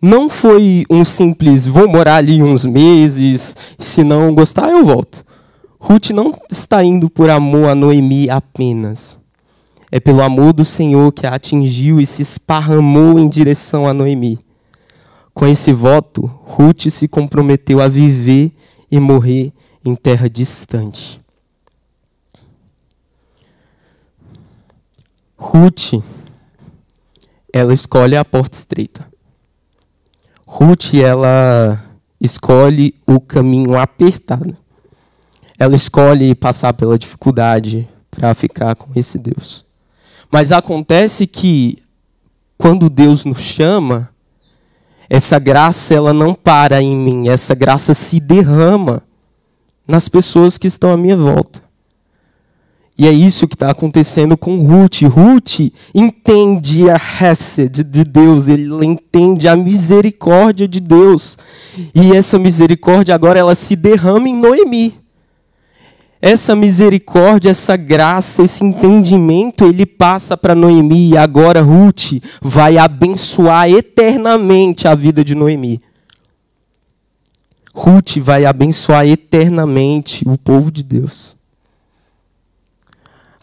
não foi um simples, vou morar ali uns meses, se não gostar eu volto. Ruth não está indo por amor a Noemi apenas. É pelo amor do Senhor que a atingiu e se esparramou em direção a Noemi. Com esse voto, Ruth se comprometeu a viver e morrer em terra distante. Ruth, ela escolhe a porta estreita. Ruth, ela escolhe o caminho apertado. Ela escolhe passar pela dificuldade para ficar com esse Deus. Mas acontece que, quando Deus nos chama, essa graça ela não para em mim, essa graça se derrama nas pessoas que estão à minha volta. E é isso que está acontecendo com Ruth. Ruth entende a Hesed de Deus, ela entende a misericórdia de Deus. E essa misericórdia agora ela se derrama em Noemi. Essa misericórdia, essa graça, esse entendimento, ele passa para Noemi. E agora Ruth vai abençoar eternamente a vida de Noemi. Ruth vai abençoar eternamente o povo de Deus.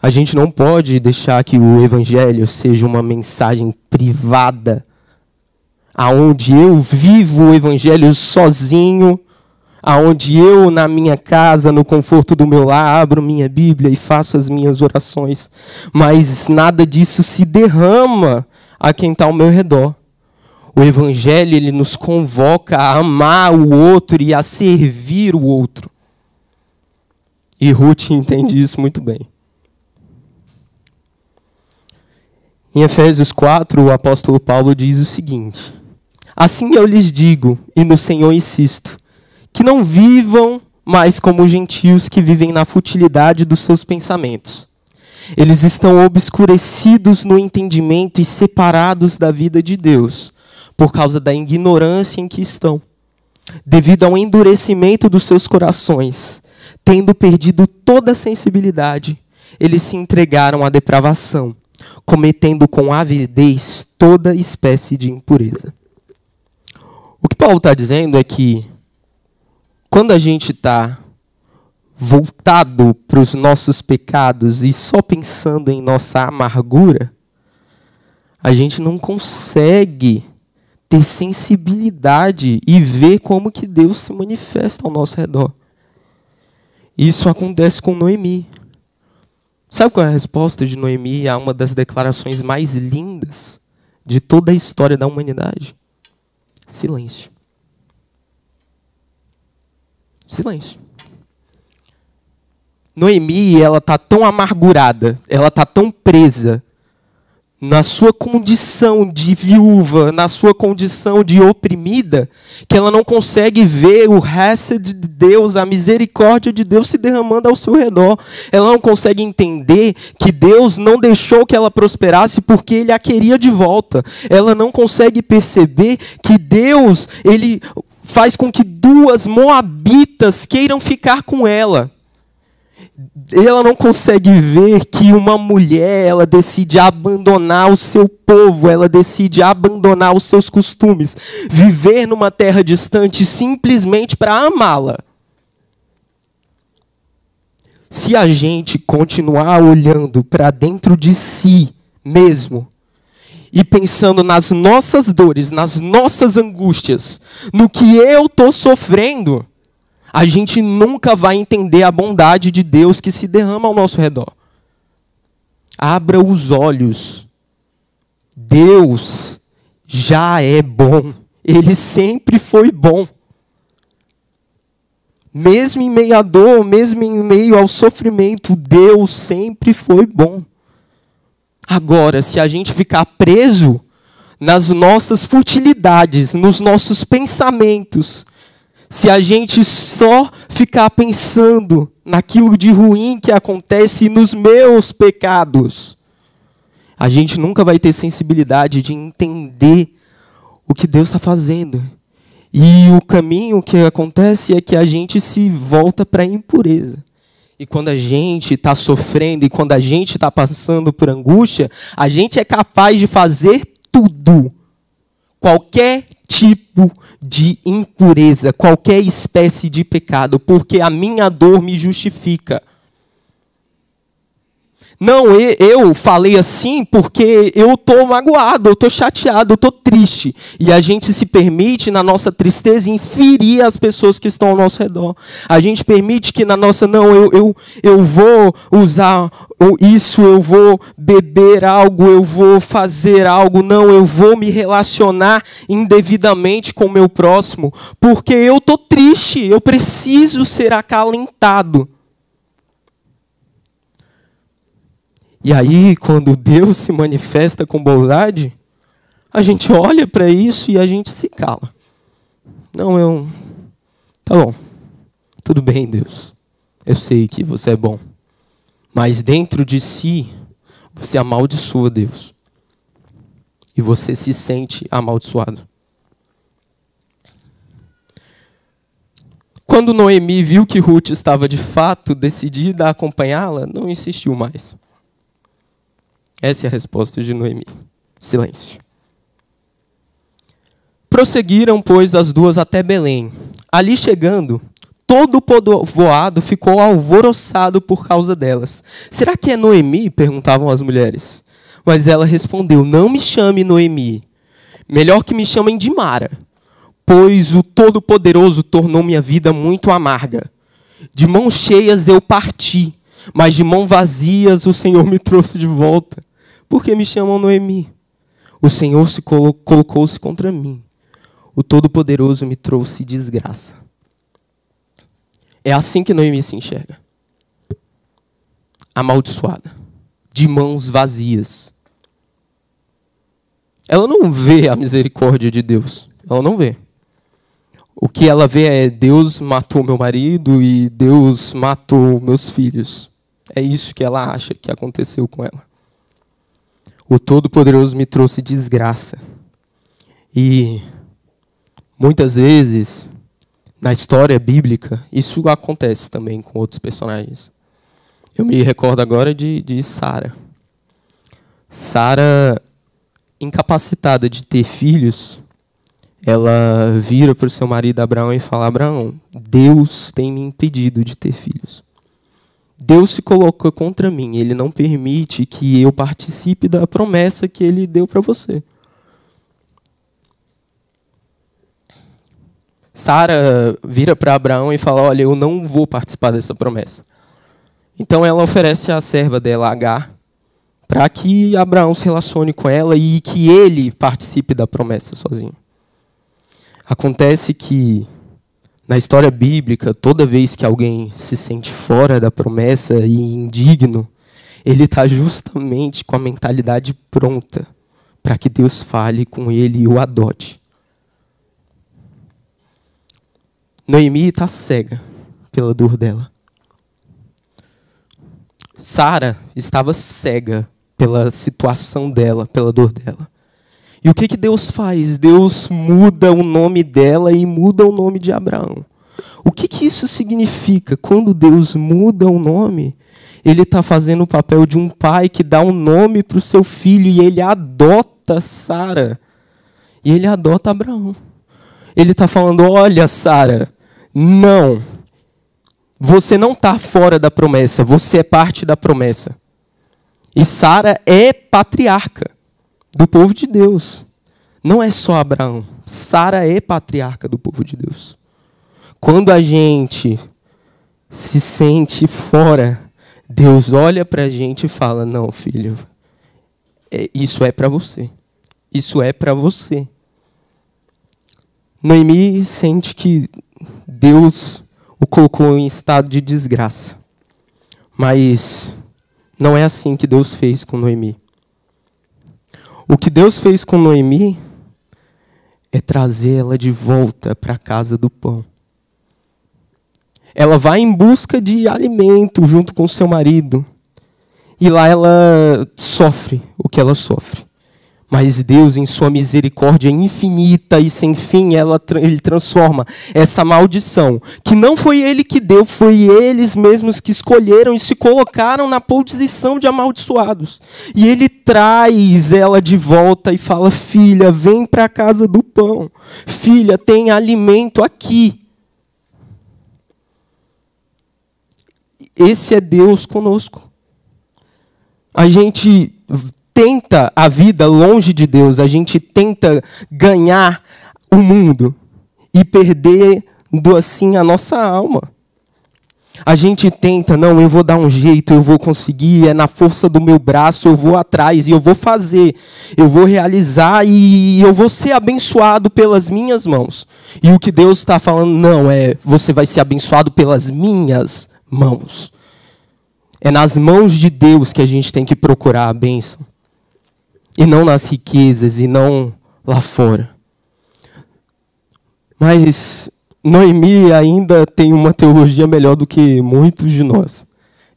A gente não pode deixar que o evangelho seja uma mensagem privada, aonde eu vivo o evangelho sozinho, aonde eu, na minha casa, no conforto do meu lar, abro minha Bíblia e faço as minhas orações. Mas nada disso se derrama a quem está ao meu redor. O evangelho, ele nos convoca a amar o outro e a servir o outro. E Ruth entende isso muito bem. Em Efésios 4, o apóstolo Paulo diz o seguinte: assim eu lhes digo, e no Senhor insisto, que não vivam mais como gentios que vivem na futilidade dos seus pensamentos. Eles estão obscurecidos no entendimento e separados da vida de Deus, por causa da ignorância em que estão, devido ao endurecimento dos seus corações. Tendo perdido toda a sensibilidade, eles se entregaram à depravação, cometendo com avidez toda espécie de impureza. O que Paulo está dizendo é que, quando a gente está voltado para os nossos pecados e só pensando em nossa amargura, a gente não consegue ter sensibilidade e ver como que Deus se manifesta ao nosso redor. Isso acontece com Noemi. Sabe qual é a resposta de Noemi a uma das declarações mais lindas de toda a história da humanidade? Silêncio. Silêncio. Noemi, ela está tão amargurada, ela está tão presa na sua condição de viúva, na sua condição de oprimida, que ela não consegue ver o Hesed de Deus, a misericórdia de Deus se derramando ao seu redor. Ela não consegue entender que Deus não deixou que ela prosperasse porque Ele a queria de volta. Ela não consegue perceber que Deus, Ele faz com que duas moabitas queiram ficar com ela. Ela não consegue ver que uma mulher, ela decide abandonar o seu povo, ela decide abandonar os seus costumes, viver numa terra distante simplesmente para amá-la. Se a gente continuar olhando para dentro de si mesmo e pensando nas nossas dores, nas nossas angústias, no que eu estou sofrendo, a gente nunca vai entender a bondade de Deus que se derrama ao nosso redor. Abra os olhos. Deus já é bom. Ele sempre foi bom. Mesmo em meio à dor, mesmo em meio ao sofrimento, Deus sempre foi bom. Agora, se a gente ficar preso nas nossas futilidades, nos nossos pensamentos, se a gente só ficar pensando naquilo de ruim que acontece nos meus pecados, a gente nunca vai ter sensibilidade de entender o que Deus está fazendo. E o caminho que acontece é que a gente se volta para a impureza. E quando a gente está sofrendo e quando a gente está passando por angústia, a gente é capaz de fazer tudo. Qualquer tipo de impureza, qualquer espécie de pecado, porque a minha dor me justifica. Não, eu falei assim porque eu estou magoado, eu estou chateado, eu estou triste. E a gente se permite, na nossa tristeza, inferir as pessoas que estão ao nosso redor. A gente permite que na nossa, não, eu vou usar isso, eu vou beber algo, eu vou fazer algo. Não, eu vou me relacionar indevidamente com o meu próximo, porque eu estou triste, eu preciso ser acalentado. E aí, quando Deus se manifesta com bondade, a gente olha para isso e a gente se cala. Não, tá bom. Tudo bem, Deus. Eu sei que você é bom. Mas dentro de si, você amaldiçoa Deus. E você se sente amaldiçoado. Quando Noemi viu que Ruth estava de fato decidida a acompanhá-la, não insistiu mais. Essa é a resposta de Noemi. Silêncio. Prosseguiram, pois, as duas até Belém. Ali chegando, todo o povoado ficou alvoroçado por causa delas. Será que é Noemi? Perguntavam as mulheres. Mas ela respondeu, não me chame Noemi. Melhor que me chamem de Mara, pois o Todo-Poderoso tornou minha vida muito amarga. De mãos cheias eu parti, mas de mãos vazias o Senhor me trouxe de volta. Por que me chamam Noemi? O Senhor se colocou-se contra mim. O Todo-Poderoso me trouxe desgraça. É assim que Noemi se enxerga. Amaldiçoada. De mãos vazias. Ela não vê a misericórdia de Deus. Ela não vê. O que ela vê é Deus matou meu marido e Deus matou meus filhos. É isso que ela acha que aconteceu com ela. O Todo-Poderoso me trouxe desgraça. E muitas vezes, na história bíblica, isso acontece também com outros personagens. Eu me recordo agora de Sara. Sara, incapacitada de ter filhos, ela vira para o seu marido Abraão e fala, Abraão, Deus tem me impedido de ter filhos. Deus se coloca contra mim, Ele não permite que eu participe da promessa que Ele deu para você. Sara vira para Abraão e fala, olha, eu não vou participar dessa promessa. Então ela oferece a serva dela, Agar, para que Abraão se relacione com ela e que ele participe da promessa sozinho. Acontece que, na história bíblica, toda vez que alguém se sente fora da promessa e indigno, ele está justamente com a mentalidade pronta para que Deus fale com ele e o adote. Noemi está cega pela dor dela. Sara estava cega pela situação dela, pela dor dela. E o que Deus faz? Deus muda o nome dela e muda o nome de Abraão. O que isso significa? Quando Deus muda o nome, Ele está fazendo o papel de um pai que dá um nome para o seu filho e Ele adota Sara. E Ele adota Abraão. Ele está falando, olha, Sara, não. Você não está fora da promessa, você é parte da promessa. E Sara é patriarca do povo de Deus. Não é só Abraão. Sara é patriarca do povo de Deus. Quando a gente se sente fora, Deus olha para a gente e fala, não, filho, isso é para você. Isso é para você. Noemi sente que Deus o colocou em estado de desgraça. Mas não é assim que Deus fez com Noemi. O que Deus fez com Noemi é trazer ela de volta para a casa do pão. Ela vai em busca de alimento junto com seu marido. E lá ela sofre o que ela sofre. Mas Deus, em sua misericórdia infinita e sem fim, Ele transforma essa maldição, que não foi Ele que deu, foi eles mesmos que escolheram e se colocaram na posição de amaldiçoados. E Ele traz ela de volta e fala: filha, vem para a casa do pão. Filha, tem alimento aqui. Esse é Deus conosco. A gente tenta a vida longe de Deus, a gente tenta ganhar o mundo e perdendo assim a nossa alma. A gente tenta, não, eu vou dar um jeito, eu vou conseguir, é na força do meu braço, eu vou atrás e eu vou fazer, eu vou realizar e eu vou ser abençoado pelas minhas mãos. E o que Deus está falando, não, você vai ser abençoado pelas minhas mãos. É nas mãos de Deus que a gente tem que procurar a bênção. E não nas riquezas, e não lá fora. Mas Noemi ainda tem uma teologia melhor do que muitos de nós.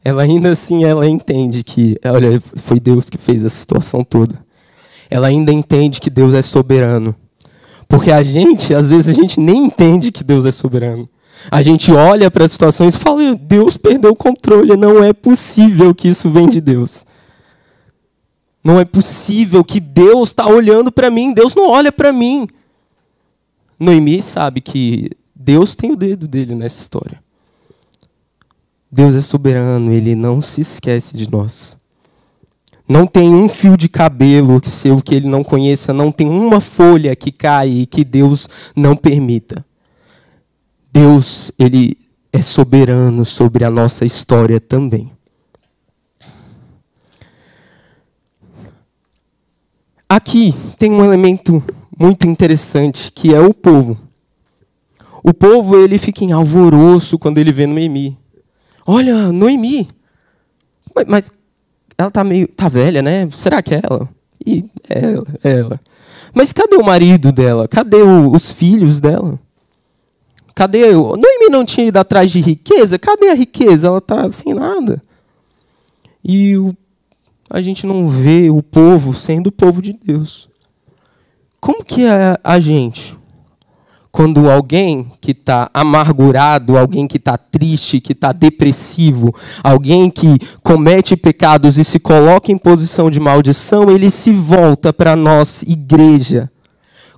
Ela ainda assim, ela entende que, olha, foi Deus que fez essa situação toda. Ela ainda entende que Deus é soberano. Porque às vezes a gente nem entende que Deus é soberano. A gente olha para as situações e fala: Deus perdeu o controle, não é possível que isso venha de Deus. Não é possível que Deus está olhando para mim. Deus não olha para mim. Noemi sabe que Deus tem o dedo dele nessa história. Deus é soberano, Ele não se esquece de nós. Não tem um fio de cabelo seu que Ele não conheça. Não tem uma folha que cai e que Deus não permita. Deus, Ele é soberano sobre a nossa história também. Aqui tem um elemento muito interessante, que é o povo. O povo, ele fica em alvoroço quando ele vê Noemi. Olha, Noemi. Mas ela tá velha, né? Será que é ela? E é ela. Mas cadê o marido dela? Cadê os filhos dela? Cadê? Noemi não tinha ido atrás de riqueza? Cadê a riqueza? Ela está sem nada. E a gente não vê o povo sendo o povo de Deus. Como que é a gente? Quando alguém que está amargurado, alguém que está triste, que está depressivo, alguém que comete pecados e se coloca em posição de maldição, ele se volta para nós, igreja.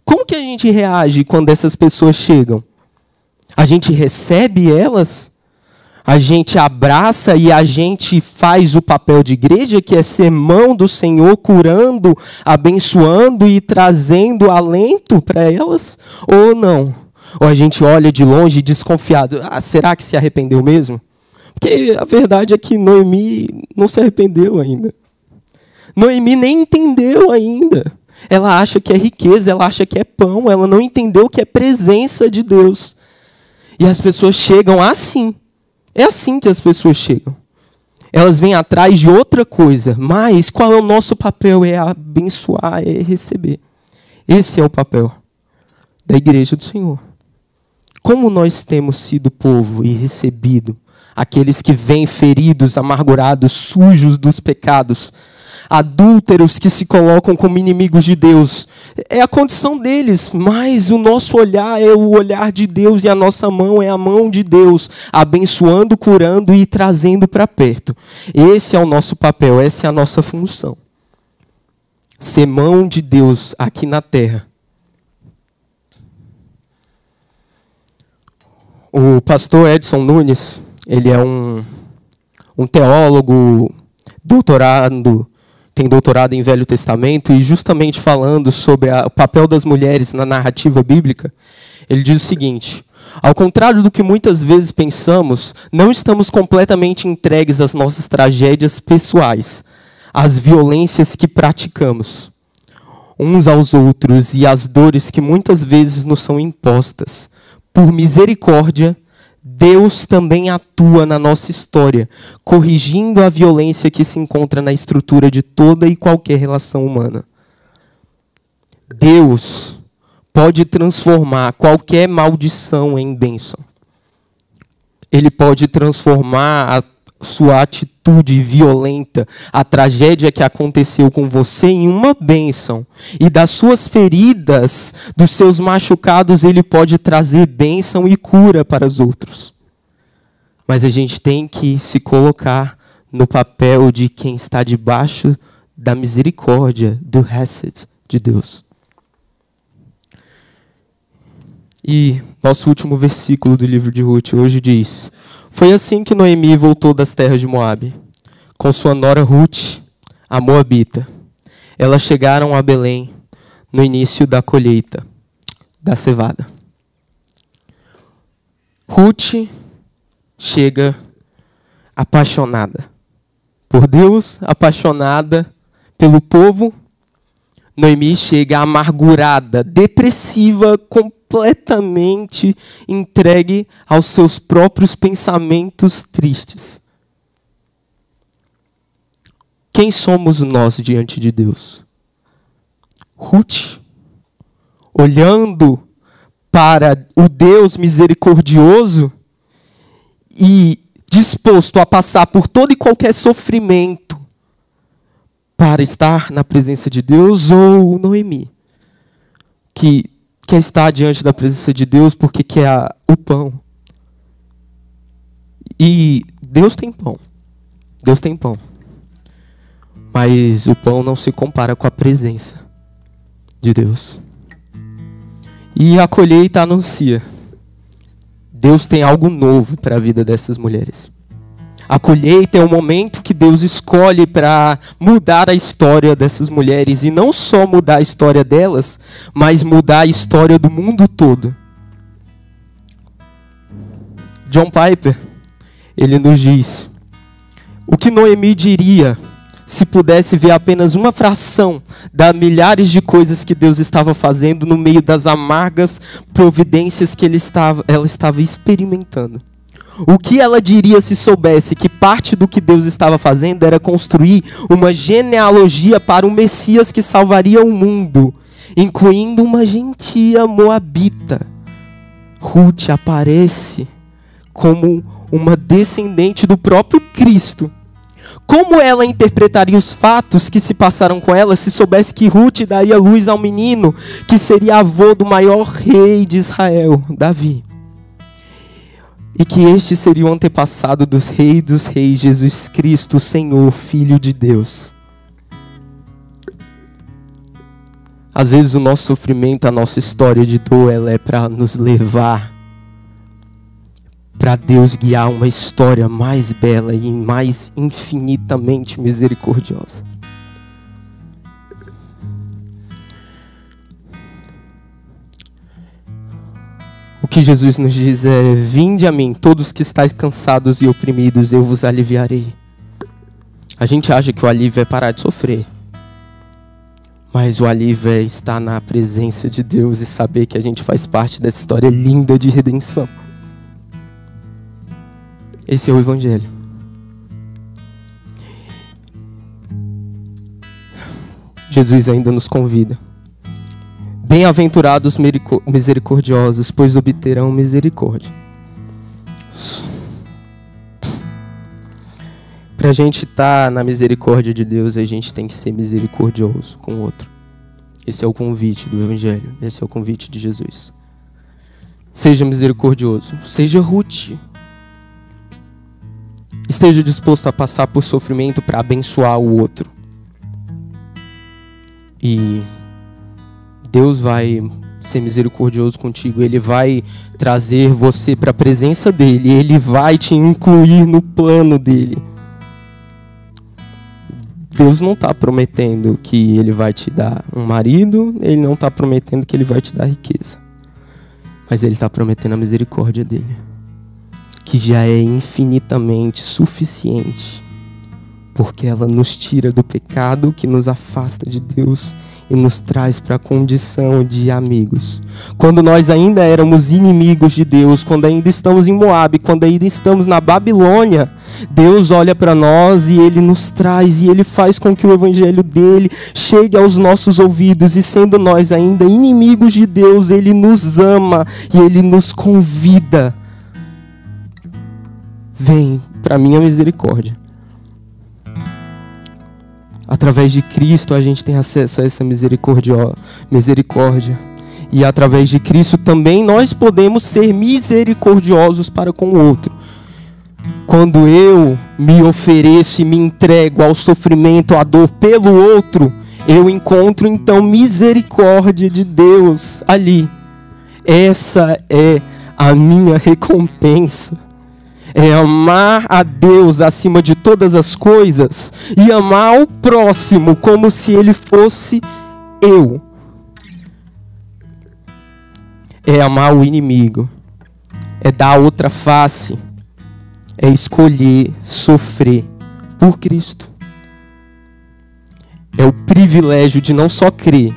Como que a gente reage quando essas pessoas chegam? A gente recebe elas? A gente abraça e a gente faz o papel de igreja, que é ser mão do Senhor, curando, abençoando e trazendo alento para elas? Ou não? Ou a gente olha de longe desconfiado, será que se arrependeu mesmo? Porque a verdade é que Noemi não se arrependeu ainda. Noemi nem entendeu ainda. Ela acha que é riqueza, ela acha que é pão, ela não entendeu que é presença de Deus. E as pessoas chegam assim. É assim que as pessoas chegam. Elas vêm atrás de outra coisa. Mas qual é o nosso papel? É abençoar, é receber. Esse é o papel da igreja do Senhor. Como nós temos sido povo e recebido aqueles que vêm feridos, amargurados, sujos dos pecados, adúlteros que se colocam como inimigos de Deus. É a condição deles, mas o nosso olhar é o olhar de Deus e a nossa mão é a mão de Deus, abençoando, curando e trazendo para perto. Esse é o nosso papel, essa é a nossa função. Ser mão de Deus aqui na terra. O pastor Edson Nunes, ele é um teólogo, tem doutorado em Velho Testamento, e justamente falando sobre o papel das mulheres na narrativa bíblica, ele diz o seguinte: ao contrário do que muitas vezes pensamos, não estamos completamente entregues às nossas tragédias pessoais, às violências que praticamos uns aos outros e às dores que muitas vezes nos são impostas. Por misericórdia, Deus também atua na nossa história, corrigindo a violência que se encontra na estrutura de toda e qualquer relação humana. Deus pode transformar qualquer maldição em bênção. Ele pode transformar sua atitude violenta, a tragédia que aconteceu com você, em uma bênção. E das suas feridas, dos seus machucados, ele pode trazer bênção e cura para os outros. Mas a gente tem que se colocar no papel de quem está debaixo da misericórdia, do Hesed de Deus. E nosso último versículo do livro de Ruth hoje diz: foi assim que Noemi voltou das terras de Moabe, com sua nora Ruth, a moabita. Elas chegaram a Belém no início da colheita da cevada. Ruth chega apaixonada por Deus, apaixonada pelo povo. Noemi chega amargurada, depressiva, completamente entregue aos seus próprios pensamentos tristes. Quem somos nós diante de Deus? Ruth, olhando para o Deus misericordioso e disposto a passar por todo e qualquer sofrimento para estar na presença de Deus, ou Noemi, que quer estar diante da presença de Deus porque quer o pão. E Deus tem pão. Deus tem pão. Mas o pão não se compara com a presença de Deus. E a colheita anuncia: Deus tem algo novo para a vida dessas mulheres. A colheita é o momento que Deus escolhe para mudar a história dessas mulheres. E não só mudar a história delas, mas mudar a história do mundo todo. John Piper, ele nos diz: o que Noemi diria se pudesse ver apenas uma fração das milhares de coisas que Deus estava fazendo no meio das amargas providências que ela estava experimentando? O que ela diria se soubesse que parte do que Deus estava fazendo era construir uma genealogia para o Messias que salvaria o mundo, incluindo uma gentia moabita? Ruth aparece como uma descendente do próprio Cristo. Como ela interpretaria os fatos que se passaram com ela se soubesse que Ruth daria luz ao menino que seria avô do maior rei de Israel, Davi? E que este seria o antepassado dos reis, Jesus Cristo, Senhor, Filho de Deus. Às vezes o nosso sofrimento, a nossa história de dor, ela é para nos levar para Deus guiar uma história mais bela e mais infinitamente misericordiosa. O que Jesus nos diz é: vinde a mim, todos que estáis cansados e oprimidos, eu vos aliviarei. A gente acha que o alívio é parar de sofrer. Mas o alívio é estar na presença de Deus e saber que a gente faz parte dessa história linda de redenção. Esse é o Evangelho. Jesus ainda nos convida: bem-aventurados misericordiosos, pois obterão misericórdia. Para a gente estar na misericórdia de Deus, a gente tem que ser misericordioso com o outro. Esse é o convite do Evangelho. Esse é o convite de Jesus. Seja misericordioso. Seja Ruth. Esteja disposto a passar por sofrimento para abençoar o outro. E Deus vai ser misericordioso contigo. Ele vai trazer você para a presença dele. Ele vai te incluir no plano dele. Deus não está prometendo que ele vai te dar um marido. Ele não está prometendo que ele vai te dar riqueza. Mas ele está prometendo a misericórdia dele, que já é infinitamente suficiente, porque ela nos tira do pecado que nos afasta de Deus e nos traz para a condição de amigos. Quando nós ainda éramos inimigos de Deus, quando ainda estamos em Moabe, quando ainda estamos na Babilônia, Deus olha para nós e Ele nos traz e Ele faz com que o Evangelho dele chegue aos nossos ouvidos, e sendo nós ainda inimigos de Deus, Ele nos ama e Ele nos convida. Vem para mim, a misericórdia. Através de Cristo a gente tem acesso a essa misericórdia. E através de Cristo também nós podemos ser misericordiosos para com o outro. Quando eu me ofereço e me entrego ao sofrimento, à dor pelo outro, eu encontro então misericórdia de Deus ali. Essa é a minha recompensa. É amar a Deus acima de todas as coisas e amar o próximo como se ele fosse eu. É amar o inimigo. É dar outra face. É escolher sofrer por Cristo. É o privilégio de não só crer,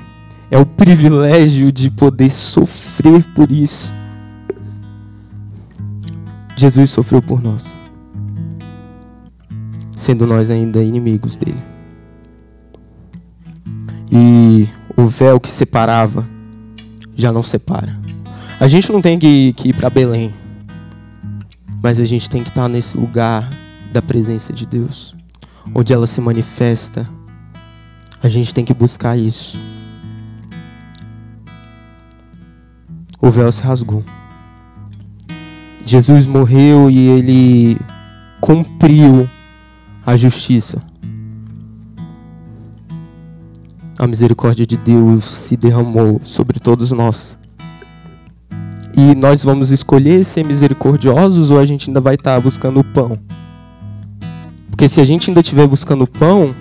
é o privilégio de poder sofrer por isso. Jesus sofreu por nós, sendo nós ainda inimigos dele. E o véu que separava já não separa. A gente não tem que ir para Belém, mas a gente tem que estar nesse lugar da presença de Deus, onde ela se manifesta. A gente tem que buscar isso. O véu se rasgou. Jesus morreu e ele cumpriu a justiça. A misericórdia de Deus se derramou sobre todos nós. E nós vamos escolher ser misericordiosos ou a gente ainda vai estar buscando o pão? Porque se a gente ainda estiver buscando o pão,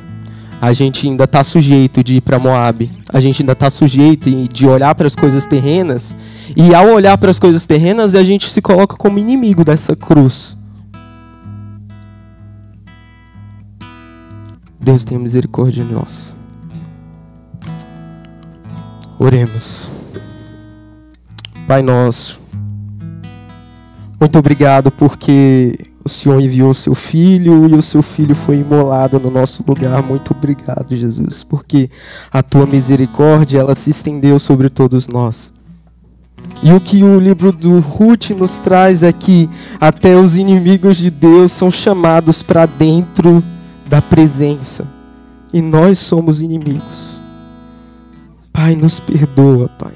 a gente ainda está sujeito de ir para Moabe. A gente ainda está sujeito de olhar para as coisas terrenas. E ao olhar para as coisas terrenas, a gente se coloca como inimigo dessa cruz. Deus tenha misericórdia de nós. Oremos. Pai nosso, muito obrigado porque o Senhor enviou o seu Filho e o seu Filho foi imolado no nosso lugar. Muito obrigado, Jesus, porque a tua misericórdia, ela se estendeu sobre todos nós. E o que o livro do Ruth nos traz é que até os inimigos de Deus são chamados para dentro da presença. E nós somos inimigos. Pai, nos perdoa, Pai,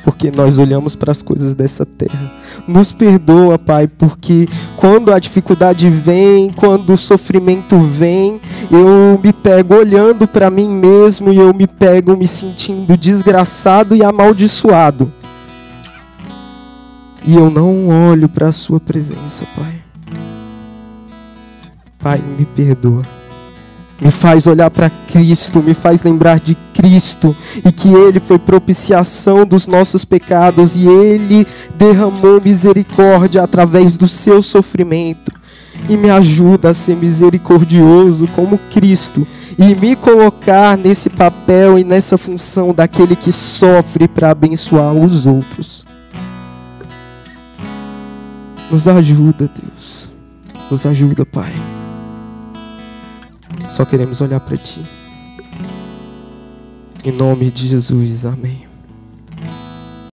porque nós olhamos para as coisas dessa terra. Nos perdoa, Pai, porque quando a dificuldade vem, quando o sofrimento vem, eu me pego olhando para mim mesmo e eu me pego me sentindo desgraçado e amaldiçoado. E eu não olho para a sua presença, Pai. Pai, me perdoa. Me faz olhar para Cristo, me faz lembrar de Cristo e que Ele foi propiciação dos nossos pecados e Ele derramou misericórdia através do seu sofrimento. E me ajuda a ser misericordioso como Cristo e me colocar nesse papel e nessa função daquele que sofre para abençoar os outros. Nos ajuda, Deus. Nos ajuda, Pai. Só queremos olhar para Ti. Em nome de Jesus, amém.